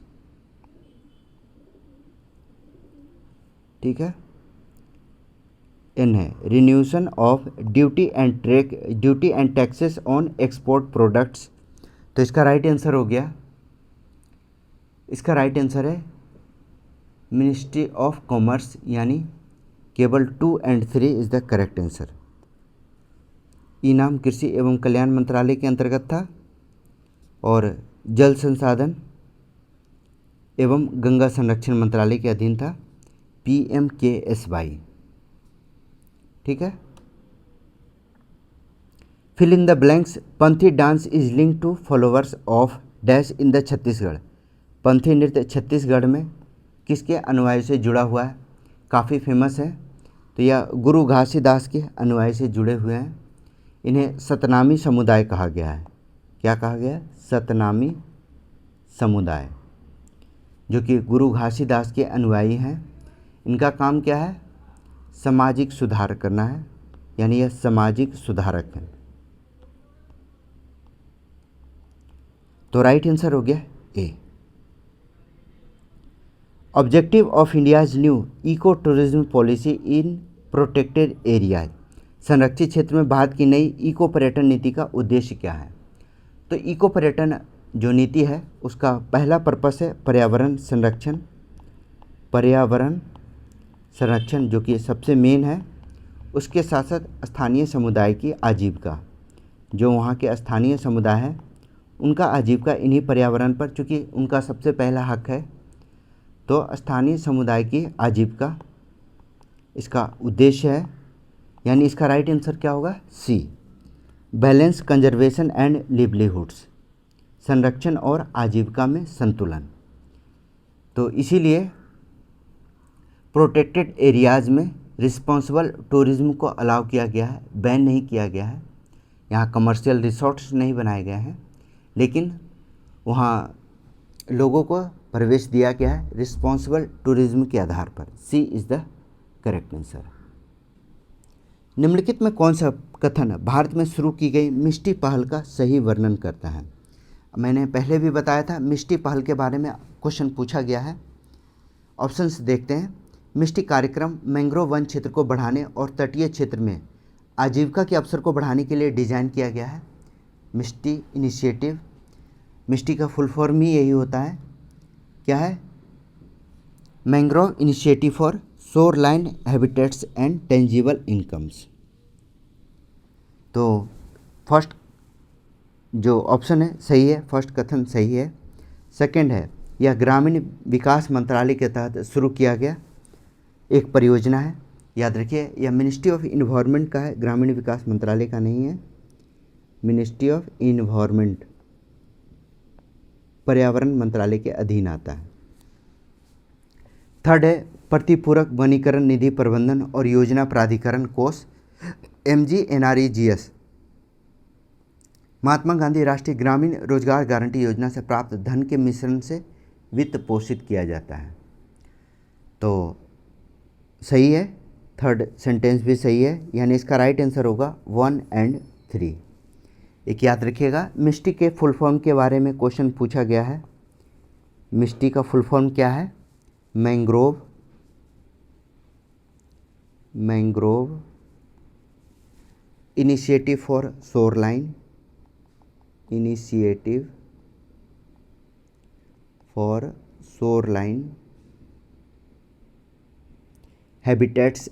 ठीक है, एन है remission of duty and taxes on export products. तो इसका राइट आंसर हो गया, इसका राइट आंसर है मिनिस्ट्री ऑफ कॉमर्स, यानी केवल 2 और 3 is the correct answer. E NAM कृषि एवं कल्याण मंत्रालय के अंतर्गत था और जल संसाधन एवं गंगा संरक्षण मंत्रालय के अधीन था, PMKSY। ठीक है। Fill in the blanks. Panthi dance is link to followers of dash in the Chhattisgarh. Panthi नृत्य छत्तीसगढ़ में किसके अनुयायी से जुड़ा हुआ है? काफ़ी फेमस है, तो यह गुरु घासीदास के अनुयायी से जुड़े हुए हैं। इन्हें सतनामी समुदाय कहा गया है। क्या कहा गया? सतनामी समुदाय, जो कि गुरु घासीदास के अनुयायी हैं। इनका काम क्या है? सामाजिक सुधार करना है, यानी यह सामाजिक सुधारक हैं। तो राइट आंसर हो गया A. Objective of India's new eco tourism policy in protected areas. संरक्षित क्षेत्र में भारत की नई इको पर्यटन नीति का उद्देश्य क्या है? तो इको पर्यटन जो नीति है उसका पहला पर्पस है पर्यावरण संरक्षण, जो कि सबसे मेन है। उसके साथ साथ स्थानीय समुदाय की आजीविका, जो वहाँ के स्थानीय समुदाय हैं उनका आजीविका इन्हीं पर्यावरण पर, चूँकि उनका सबसे पहला हक है, तो स्थानीय समुदाय की आजीविका इसका उद्देश्य है। यानी इसका राइट आंसर क्या होगा? सी, बैलेंस कंजर्वेशन एंड लिवलीहुड्स, संरक्षण और आजीविका में संतुलन। तो इसीलिए प्रोटेक्टेड एरियाज़ में रिस्पॉन्सिबल टूरिज्म को अलाउ किया गया है, बैन नहीं किया गया है। यहाँ कमर्शियल रिसोर्ट्स नहीं बनाए गए हैं, लेकिन वहाँ लोगों को प्रवेश दिया गया है रिस्पॉन्सिबल टूरिज्म के आधार पर। सी इज़ द करेक्ट आंसर। निम्नलिखित में कौन सा कथन भारत में शुरू की गई मिष्टी पहल का सही वर्णन करता है? मैंने पहले भी बताया था, मिष्टी पहल के बारे में क्वेश्चन पूछा गया है। ऑप्शंस देखते हैं। मिष्टी कार्यक्रम मैंग्रोव वन क्षेत्र को बढ़ाने और तटीय क्षेत्र में आजीविका के अवसर को बढ़ाने के लिए डिज़ाइन किया गया है। मिष्टी इनिशिएटिव, मिष्टी का फुल फॉर्म ही यही होता है, क्या है? Mangrove initiative for shoreline habitats and tangible incomes. तो फर्स्ट जो ऑप्शन है सही है, फर्स्ट कथन सही है। सेकंड है, यह ग्रामीण विकास मंत्रालय के तहत शुरू किया गया एक परियोजना है। याद रखिए, यह मिनिस्ट्री ऑफ इन्वायरमेंट का है, ग्रामीण विकास मंत्रालय का नहीं है। मिनिस्ट्री ऑफ इन्वायरमेंट पर्यावरण मंत्रालय के अधीन आता है। थर्ड है, प्रतिपूरक वनीकरण निधि प्रबंधन और योजना प्राधिकरण कोष, MGNREGS, महात्मा गांधी राष्ट्रीय ग्रामीण रोजगार गारंटी योजना से प्राप्त धन के मिश्रण से वित्त पोषित किया जाता है। तो सही है, थर्ड सेंटेंस भी सही है, यानी इसका राइट आंसर होगा 1 और 3। एक याद रखिएगा, मिष्टी के फुल फॉर्म के बारे में क्वेश्चन पूछा गया है। मिष्टी का फुल फॉर्म क्या है? Mangrove initiative for shoreline, initiative for shoreline habitats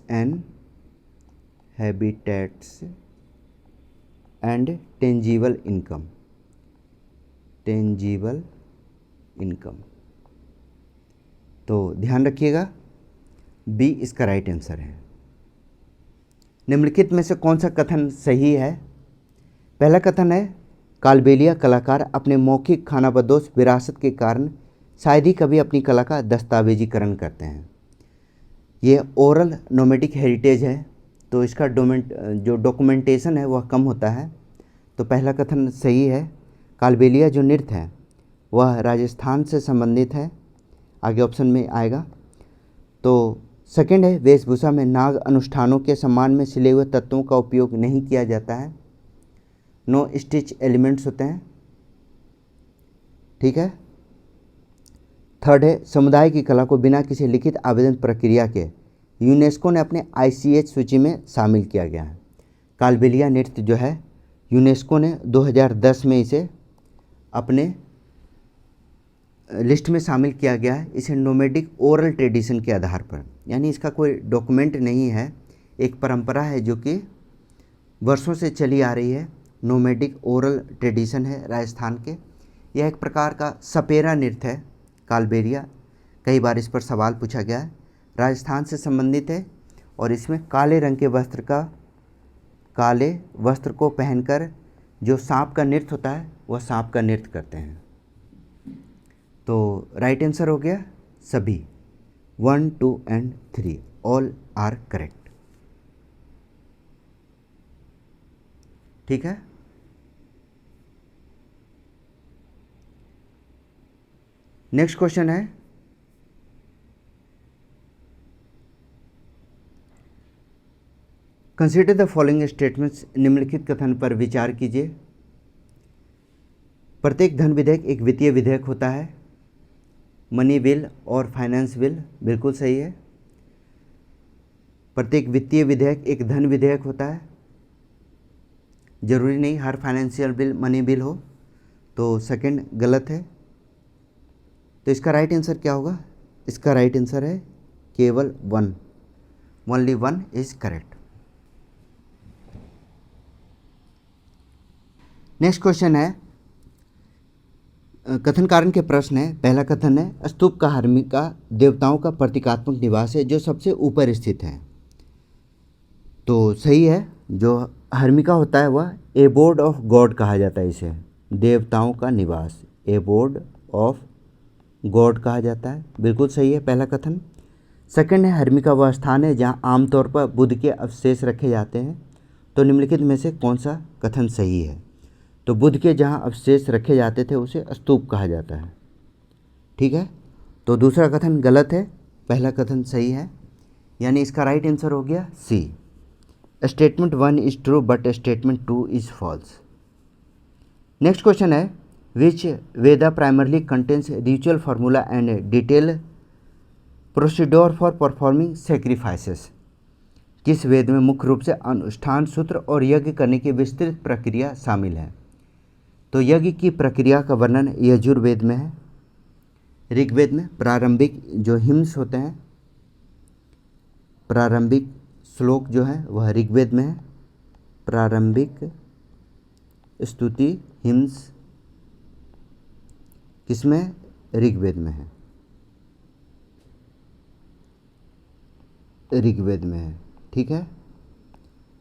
and tangible income. तो ध्यान रखिएगा, बी इसका राइट आंसर है। निम्नलिखित में से कौन सा कथन सही है? पहला कथन है, कालबेलिया कलाकार अपने मौखिक खानाबदोश विरासत के कारण शायद ही कभी अपनी कला का दस्तावेजीकरण करते हैं। ये ओरल नोमेडिक हेरिटेज है, तो इसका जो डॉक्यूमेंटेशन है वह कम होता है। तो पहला कथन सही है। कालबेलिया जो नृत्य है वह राजस्थान से संबंधित है, आगे ऑप्शन में आएगा। तो सेकंड है, वेशभूषा में नाग अनुष्ठानों के सम्मान में सिले हुए तत्वों का उपयोग नहीं किया जाता है, नो स्टिच एलिमेंट्स होते हैं, ठीक है। थर्ड है, समुदाय की कला को बिना किसी लिखित आवेदन प्रक्रिया के यूनेस्को ने अपने ICH सूची में शामिल किया गया है। कालबेलिया नृत्य जो है यूनेस्को ने 2010 में इसे अपने लिस्ट में शामिल किया गया है। इसे नोमेडिक ओरल ट्रेडिशन के आधार पर, यानी इसका कोई डॉक्यूमेंट नहीं है, एक परंपरा है जो कि वर्षों से चली आ रही है। नोमेडिक ओरल ट्रेडिशन है राजस्थान के। यह एक प्रकार का सपेरा नृत्य है कालबेलिया। कई बार इस पर सवाल पूछा गया है। राजस्थान से संबंधित है और इसमें काले वस्त्र को पहनकर जो सांप का नृत्य होता है वह सांप का नृत्य करते हैं। तो राइट आंसर हो गया सभी 1, 2 एंड 3 ऑल आर करेक्ट, ठीक है। नेक्स्ट क्वेश्चन है, कंसिडर द फॉलोइंग स्टेटमेंट्स, निम्नलिखित कथन पर विचार कीजिए। प्रत्येक धन विधेयक एक वित्तीय विधेयक होता है। मनी बिल और फाइनेंस बिल, बिल्कुल सही है। प्रत्येक वित्तीय विधेयक एक धन विधेयक होता है, जरूरी नहीं हर फाइनेंशियल बिल मनी बिल हो। तो सेकंड गलत है। तो इसका राइट आंसर क्या होगा? इसका राइट आंसर है केवल 1, only 1 is correct. Next question है, कथन कारण के प्रश्न है। पहला कथन है, स्तूप का हर्मिका देवताओं का प्रतीकात्मक निवास है जो सबसे ऊपर स्थित है। तो सही है, जो हर्मिका होता है वह एबोर्ड ऑफ गॉड कहा जाता है, इसे देवताओं का निवास एबोर्ड ऑफ गॉड कहा जाता है, बिल्कुल सही है पहला कथन। सेकंड है, हर्मिका वह स्थान है जहाँ आमतौर पर बुद्ध के अवशेष रखे जाते हैं। तो निम्नलिखित में से कौन सा कथन सही है? तो बुद्ध के जहाँ अवशेष रखे जाते थे उसे स्तूप कहा जाता है, ठीक है। तो दूसरा कथन गलत है, पहला कथन सही है, यानी इसका राइट आंसर हो गया C. Statement 1 is true but statement 2 is false. Next question है, which Veda primarily contains ritual formula and detail procedure for performing sacrifices. किस वेद में मुख्य रूप से अनुष्ठान सूत्र और यज्ञ करने की विस्तृत प्रक्रिया शामिल है? तो यज्ञ की प्रक्रिया का वर्णन यजुर्वेद में है। ऋग्वेद में प्रारंभिक जो हिम्स होते हैं, प्रारंभिक श्लोक जो है वह ऋग्वेद में है। प्रारंभिक स्तुति हिम्स किसमें? ऋग्वेद में है, ऋग्वेद में है, ठीक है।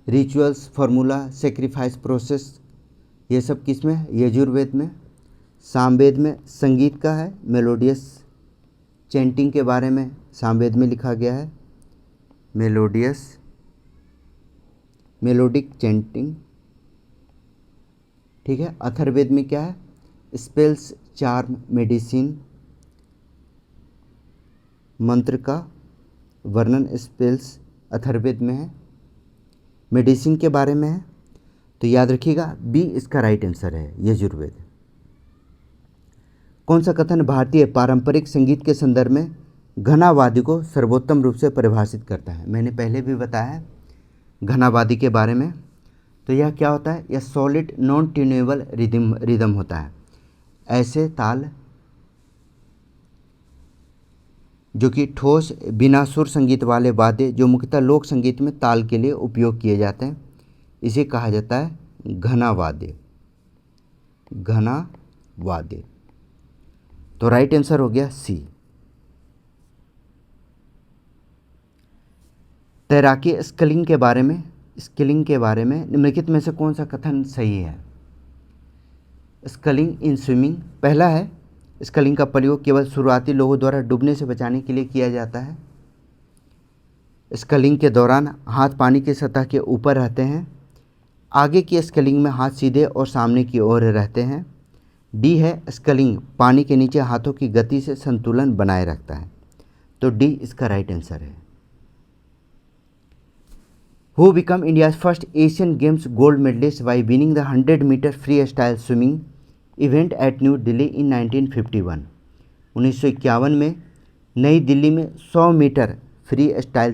रिचुअल्स, फार्मूला, सेक्रीफाइस प्रोसेस, ये सब किस में है? यजुर्वेद में। सामवेद में संगीत का है, मेलोडियस चैंटिंग के बारे में सामवेद में लिखा गया है, मेलोडिक चैंटिंग, ठीक है। अथर्ववेद में क्या है? स्पेल्स, चार्म, मेडिसिन, मंत्र का वर्णन स्पेल्स अथर्ववेद में है, मेडिसिन के बारे में है। तो याद रखिएगा बी इसका राइट आंसर है, यजुर्वेद। कौन सा कथन भारतीय पारंपरिक संगीत के संदर्भ में घनावादी को सर्वोत्तम रूप से परिभाषित करता है? मैंने पहले भी बताया है घनावादी के बारे में। तो यह क्या होता है? यह सॉलिड नॉन ट्यूनेबल रिदम होता है। ऐसे ताल जो कि ठोस बिना सुर संगीत वाले वाद्य जो मुख्यतः लोक संगीत में ताल के लिए उपयोग किए जाते हैं, इसे कहा जाता है घना वाद्य, घना वाद्य। तो राइट आंसर हो गया सी। तैराकी स्किलिंग के बारे में निम्नलिखित में से कौन सा कथन सही है? स्किलिंग इन स्विमिंग, पहला है स्किलिंग का प्रयोग केवल शुरुआती लोगों द्वारा डूबने से बचाने के लिए किया जाता है। स्कलिंग के दौरान हाथ पानी की सतह के ऊपर रहते हैं। आगे की स्कलिंग में हाथ सीधे और सामने की ओर रहते हैं। डी है स्कलिंग पानी के नीचे हाथों की गति से संतुलन बनाए रखता है। तो डी इसका राइट आंसर है। Who become India's first Asian games gold medalist by winning the 100 metre free style swimming event at new Delhi in 1951। 1951 में नई दिल्ली में 100 मीटर फ्री स्टाइल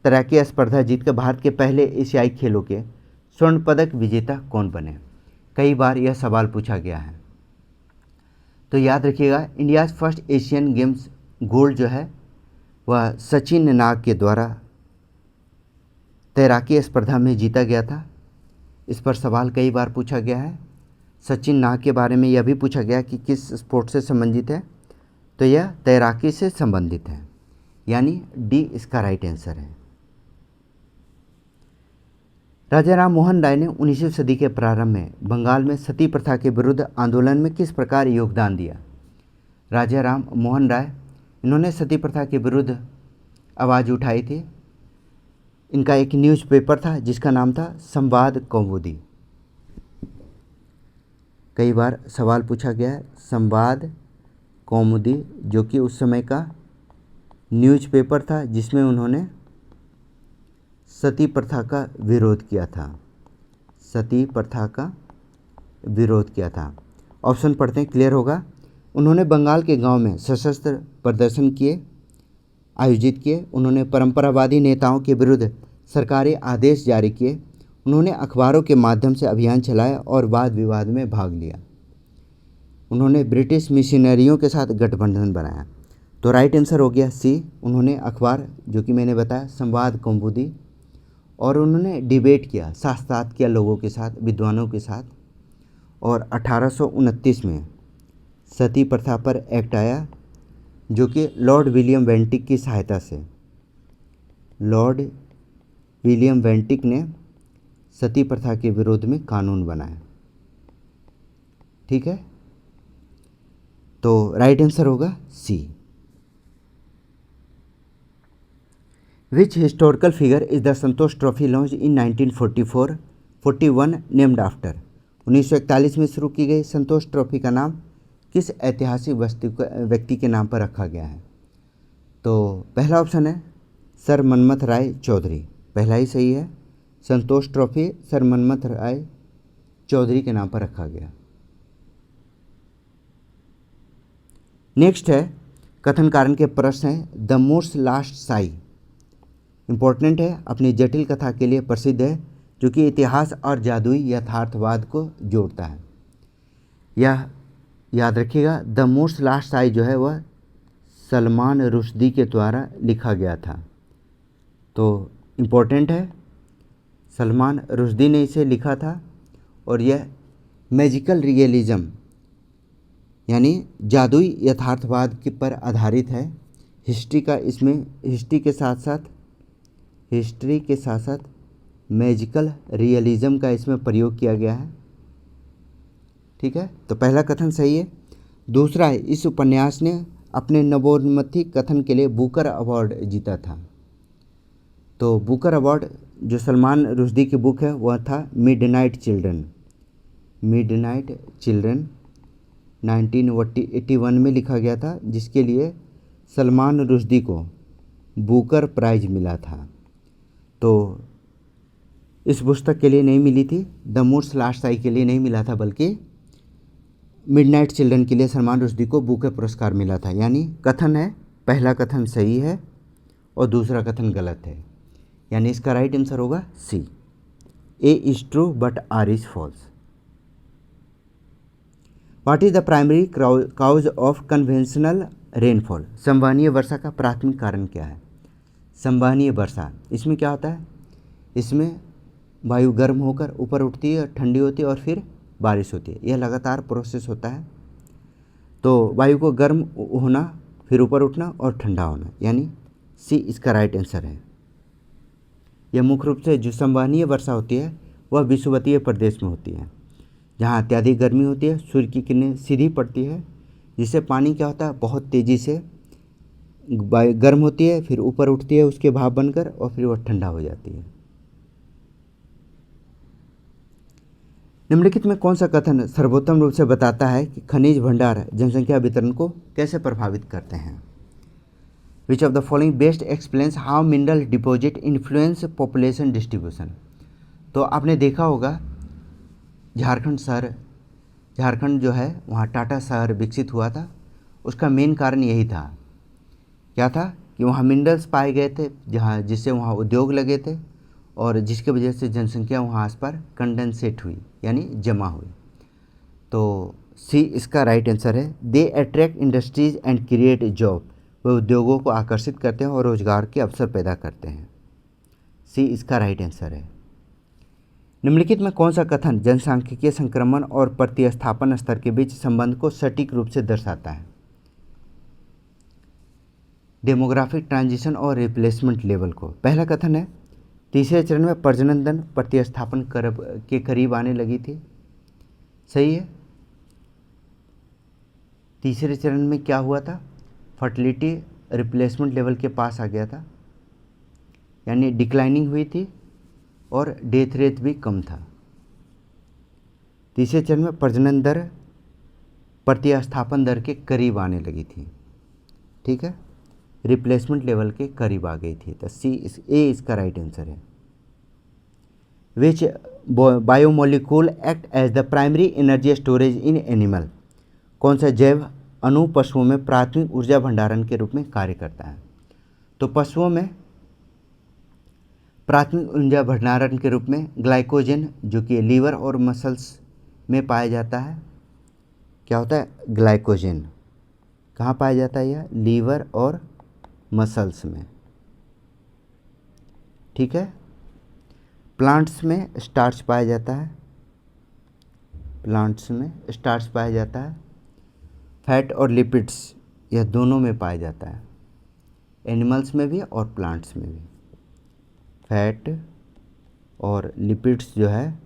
तैराकी स्पर्धा जीतकर भारत के पहले एशियाई खेलों के स्वर्ण पदक विजेता कौन बने। कई बार यह सवाल पूछा गया है। तो याद रखिएगा, India's first Asian games gold जो है वह सचिन नाग के द्वारा तैराकी स्पर्धा में जीता गया था। इस पर सवाल कई बार पूछा गया है। सचिन नाग के बारे में यह भी पूछा गया कि किस स्पोर्ट से संबंधित है, तो यह तैराकी से संबंधित है, यानी डी इसका राइट आंसर है। राजा राम मोहन राय ने 19वीं सदी के प्रारंभ में बंगाल में सती प्रथा के विरुद्ध आंदोलन में किस प्रकार योगदान दिया। राजा राम मोहन राय, इन्होंने सती प्रथा के विरुद्ध आवाज़ उठाई थी। इनका एक न्यूज़पेपर था जिसका नाम था संवाद कौमुदी। कई बार सवाल पूछा गया है, संवाद कौमुदी जो कि उस समय का न्यूज़पेपर था जिसमें उन्होंने सती प्रथा का विरोध किया था। सती प्रथा का विरोध किया था। ऑप्शन पढ़ते हैं, क्लियर होगा। उन्होंने बंगाल के गांव में सशस्त्र प्रदर्शन आयोजित किए। उन्होंने परंपरावादी नेताओं के विरुद्ध सरकारी आदेश जारी किए। उन्होंने अखबारों के माध्यम से अभियान चलाया और वाद विवाद में भाग लिया। उन्होंने ब्रिटिश मिशनरियों के साथ गठबंधन बनाया। तो राइट आंसर हो गया सी। उन्होंने अखबार जो कि मैंने बताया संवाद कौमुदी, और उन्होंने डिबेट किया, साथ किया लोगों के साथ, विद्वानों के साथ। और 1829 में सती प्रथा पर एक्ट आया जो कि लॉर्ड विलियम बेंटिक की सहायता से, लॉर्ड विलियम बेंटिक ने सती प्रथा के विरोध में कानून बनाया। ठीक है, तो राइट आंसर होगा C. Which historical figure is the Santosh trophy launch in 1941 named after. 1941 में शुरू की गई संतोष ट्रॉफी का नाम किस ऐतिहासिक व्यक्ति के नाम पर रखा गया है। तो पहला ऑप्शन है सर मनमथ राय चौधरी, पहला ही सही है। संतोष ट्रॉफी सर मनमथ राय चौधरी के नाम पर रखा गया। नेक्स्ट है कथन कारण के प्रश्न है। The Moor's last sigh important है, अपनी जटिल कथा के लिए प्रसिद्ध है, जो कि इतिहास और जादुई यथार्थवाद को जोड़ता है। यह याद रखिएगा, द मूर्स लास्ट साई जो है वह सलमान रुश्दी के द्वारा लिखा गया था। तो इम्पोर्टेंट है, सलमान रुश्दी ने इसे लिखा था और यह मैजिकल रियलिज़म यानी जादुई यथार्थवाद के पर आधारित है। हिस्ट्री के साथ साथ मैजिकल रियलिज़म का इसमें प्रयोग किया गया है। ठीक है, तो पहला कथन सही है। दूसरा है, इस उपन्यास ने अपने नवोन्मेषी कथन के लिए बुकर अवार्ड जीता था। तो बुकर अवार्ड जो सलमान रुश्दी की बुक है वह था मिडनाइट चिल्ड्रन। 1981 में लिखा गया था, जिसके लिए सलमान रुश्दी को बुकर प्राइज मिला था। तो इस पुस्तक के लिए नहीं मिली थी, द मूर्स लास्ट साई के लिए नहीं मिला था, बल्कि मिडनाइट चिल्ड्रन के लिए सलमान रुश्दी को बुकर पुरस्कार मिला था। यानी कथन है, पहला कथन सही है और दूसरा कथन गलत है, यानी इसका राइट आंसर होगा C. A is true but R is false. What is the primary cause of conventional rainfall. संवहनीय वर्षा का प्राथमिक कारण क्या है। संवहनीय वर्षा, इसमें क्या होता है, इसमें वायु गर्म होकर ऊपर उठती है, ठंडी होती है और फिर बारिश होती है। यह लगातार प्रोसेस होता है। तो वायु को गर्म होना, फिर ऊपर उठना और ठंडा होना, यानी सी इसका राइट आंसर है। यह मुख्य रूप से जो संवहनीय वर्षा होती है वह विषुवतीय प्रदेश में होती है, जहाँ अत्यधिक गर्मी होती है, सूर्य की किरणें सीधी पड़ती है, जिससे पानी क्या होता है बहुत तेज़ी से गर्म होती है, फिर ऊपर उठती है उसके भाप बनकर, और फिर वह ठंडा हो जाती है। निम्नलिखित में कौन सा कथन सर्वोत्तम रूप से बताता है कि खनिज भंडार जनसंख्या वितरण को कैसे प्रभावित करते हैं? विच of the following best explains how mineral deposit influence population distribution. तो आपने देखा होगा झारखंड जो है वहाँ टाटा शहर विकसित हुआ था, उसका मेन कारण यही था। क्या था कि वहाँ मिनरल्स पाए गए थे जिससे वहाँ उद्योग लगे थे, और जिसके वजह से जनसंख्या वहाँ आस पार कंडेंसेट हुई, यानी जमा हुई। तो सी इसका राइट आंसर है। They attract industries and create job. वे उद्योगों को आकर्षित करते हैं और रोजगार के अवसर पैदा करते हैं। सी इसका राइट आंसर है। निम्नलिखित में कौन सा कथन जनसांख्यिकीय संक्रमण और प्रतिस्थापन स्तर के बीच संबंध को सटीक रूप से दर्शाता है? डेमोग्राफिक ट्रांजिशन और रिप्लेसमेंट लेवल को। पहला कथन है तीसरे चरण में प्रजनन दर प्रतिस्थापन के करीब आने लगी थी। सही है। तीसरे चरण में क्या हुआ था? फर्टिलिटी रिप्लेसमेंट लेवल के पास आ गया था, यानी डिक्लाइनिंग हुई थी और डेथ रेट भी कम था। तीसरे चरण में प्रजनन दर प्रतिस्थापन दर के करीब आने लगी थी। ठीक है, रिप्लेसमेंट लेवल के करीब आ गई थी। तो ए इसका राइट आंसर है। Which biomolecule act as the primary energy storage in animal. कौन सा जैव अणु पशुओं में प्राथमिक ऊर्जा भंडारण के रूप में कार्य करता है? तो पशुओं में प्राथमिक ऊर्जा भंडारण के रूप में ग्लाइकोजन, जो कि लीवर और मसल्स में पाया जाता है। क्या होता है? ग्लाइकोजन कहाँ पाया जाता है? यह लीवर और मसल्स में। ठीक है। प्लांट्स में स्टार्च पाया जाता है। प्लांट्स में स्टार्च पाया जाता है। फैट और लिपिड्स यह दोनों में पाया जाता है, एनिमल्स में भी और प्लांट्स में भी। फैट और लिपिड्स जो है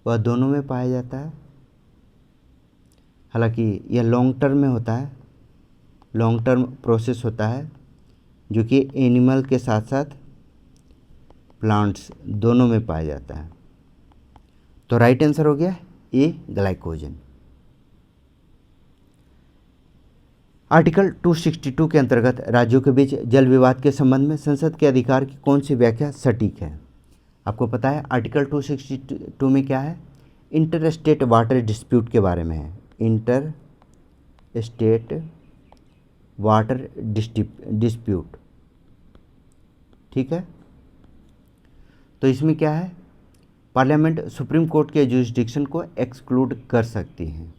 वह दोनों में पाया जाता है। हालांकि यह लॉन्ग टर्म में होता है, लॉन्ग टर्म प्रोसेस होता है, जो कि एनिमल के साथ साथ प्लांट्स दोनों में पाया जाता है। तो राइट आंसर हो गया ए, ग्लाइकोजन। आर्टिकल 262 के अंतर्गत राज्यों के बीच जल विवाद के संबंध में संसद के अधिकार की कौन सी व्याख्या सटीक है? आपको पता है आर्टिकल 262 में क्या है? इंटर स्टेट वाटर डिस्प्यूट के बारे में है। Inter state water dispute. ठीक है। तो इसमें क्या है? पार्लियामेंट सुप्रीम कोर्ट के जुरिस्डिक्शन को एक्सक्लूड कर सकती है।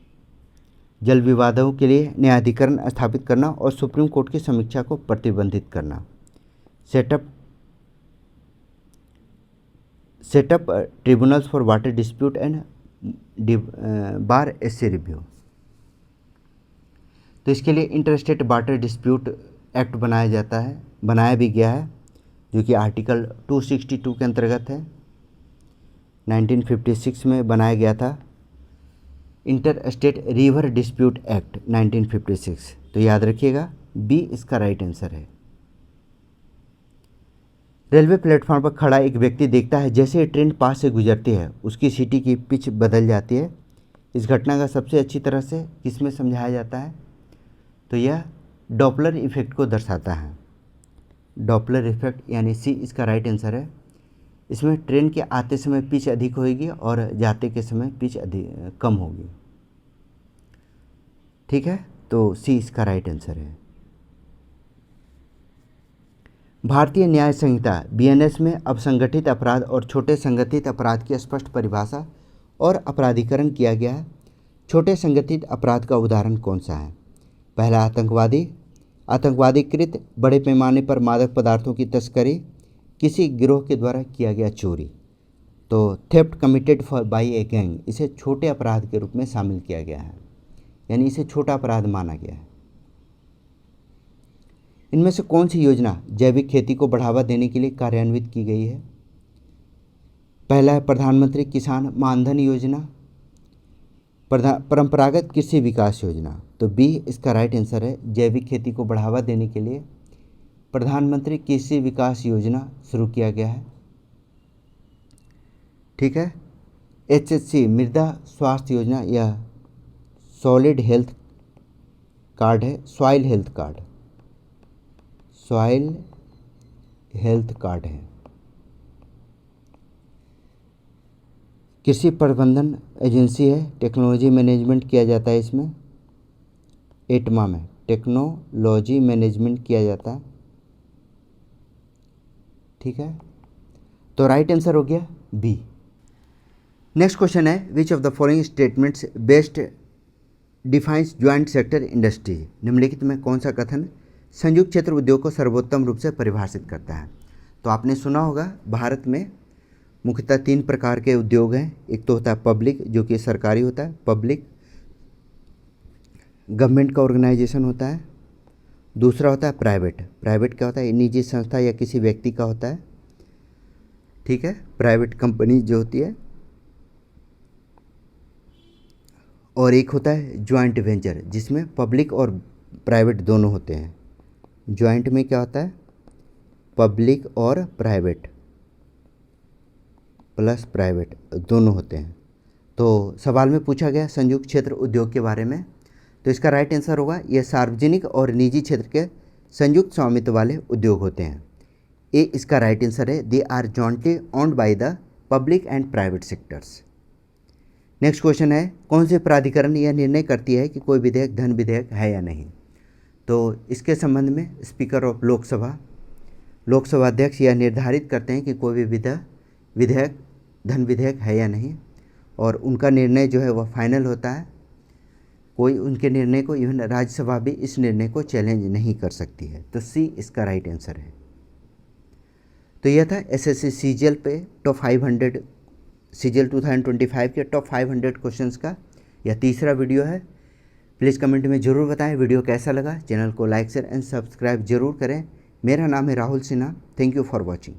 जल विवादों के लिए न्यायाधिकरण स्थापित करना और सुप्रीम कोर्ट की समीक्षा को प्रतिबंधित करना। Setup tribunals for water dispute and bar SC review. तो इसके लिए इंटरस्टेट वाटर डिस्प्यूट एक्ट बनाया भी गया है, जो कि आर्टिकल 262 के अंतर्गत है। 1956 में बनाया गया था inter state river dispute act 1956। तो याद रखिएगा बी इसका राइट आंसर है। रेलवे प्लेटफॉर्म पर खड़ा एक व्यक्ति देखता है जैसे ही ट्रेन पास से गुजरती है उसकी सीटी की पिच बदल जाती है। इस घटना का सबसे अच्छी तरह से किसमें समझाया जाता है? तो यह डॉपलर इफेक्ट को दर्शाता है। डॉपलर इफेक्ट यानी सी इसका राइट आंसर है। इसमें ट्रेन के आते समय पिच अधिक होगी और जाते के समय पिच कम होगी। ठीक है, तो सी इसका राइट आंसर है। भारतीय न्याय संहिता बीएनएस में असंगठित अपराध और छोटे संगठित अपराध की स्पष्ट परिभाषा और अपराधीकरण किया गया है। छोटे संगठित अपराध का उदाहरण कौन सा है? पहला आतंकवादीकृत बड़े पैमाने पर मादक पदार्थों की तस्करी, किसी गिरोह के द्वारा किया गया चोरी। तो theft committed for by a gang, इसे छोटे अपराध के रूप में शामिल किया गया है, यानी इसे छोटा अपराध माना गया है। इनमें से कौन सी योजना जैविक खेती को बढ़ावा देने के लिए कार्यान्वित की गई है? पहला है प्रधानमंत्री किसान मानधन योजना, परंपरागत कृषि विकास योजना, तो बी इसका राइट आंसर है। जैविक खेती को बढ़ावा देने के लिए प्रधानमंत्री कृषि विकास योजना शुरू किया गया है। ठीक है। HHC मृदा स्वास्थ्य योजना या सॉलिड हेल्थ कार्ड है, soil health card, soil health card है। कृषि प्रबंधन एजेंसी है, टेक्नोलॉजी मैनेजमेंट किया जाता है इसमें। 8वां में टेक्नोलॉजी मैनेजमेंट किया जाता है। ठीक है, तो राइट आंसर हो गया बी। नेक्स्ट क्वेश्चन है, which of the following statements best defines joint sector industry. निम्नलिखित में कौन सा कथन संयुक्त क्षेत्र उद्योग को सर्वोत्तम रूप से परिभाषित करता है। तो आपने सुना होगा भारत में मुख्यतः 3 प्रकार के उद्योग हैं। एक तो होता है पब्लिक, जो कि सरकारी होता है, पब्लिक गवर्नमेंट का ऑर्गेनाइजेशन होता है। दूसरा होता है प्राइवेट, प्राइवेट क्या होता है, निजी संस्था या किसी व्यक्ति का होता है। ठीक है, प्राइवेट कंपनी जो होती है। और एक होता है ज्वाइंट वेंचर, जिसमें पब्लिक और प्राइवेट दोनों होते हैं। ज्वाइंट में क्या होता है, पब्लिक और प्राइवेट प्लस प्राइवेट दोनों होते हैं। तो सवाल में पूछा गया संयुक्त क्षेत्र उद्योग के बारे में, तो इसका राइट आंसर होगा यह सार्वजनिक और निजी क्षेत्र के संयुक्त स्वामित्व वाले उद्योग होते हैं। ए इसका राइट आंसर है, they are jointly owned by the public and private sectors. Next question है, कौन से प्राधिकरण यह निर्णय करती है कि कोई विधेयक धन विधेयक है या नहीं। तो इसके संबंध में स्पीकर ऑफ लोकसभा अध्यक्ष यह निर्धारित करते हैं कि कोई भी विधेयक धन विधेयक है या नहीं, और उनका निर्णय जो है वह फाइनल होता है। कोई उनके निर्णय को, इवन राज्यसभा भी इस निर्णय को चैलेंज नहीं कर सकती है। तो सी इसका राइट आंसर है। तो यह था SSC सीजीएल पे टॉप 500 सीजीएल 2025 के टॉप 500 क्वेश्चंस का यह तीसरा वीडियो है। प्लीज़ कमेंट में ज़रूर बताएं वीडियो कैसा लगा। चैनल को लाइक शेयर एंड सब्सक्राइब जरूर करें। मेरा नाम है Rahul Sinha. Thank you for watching.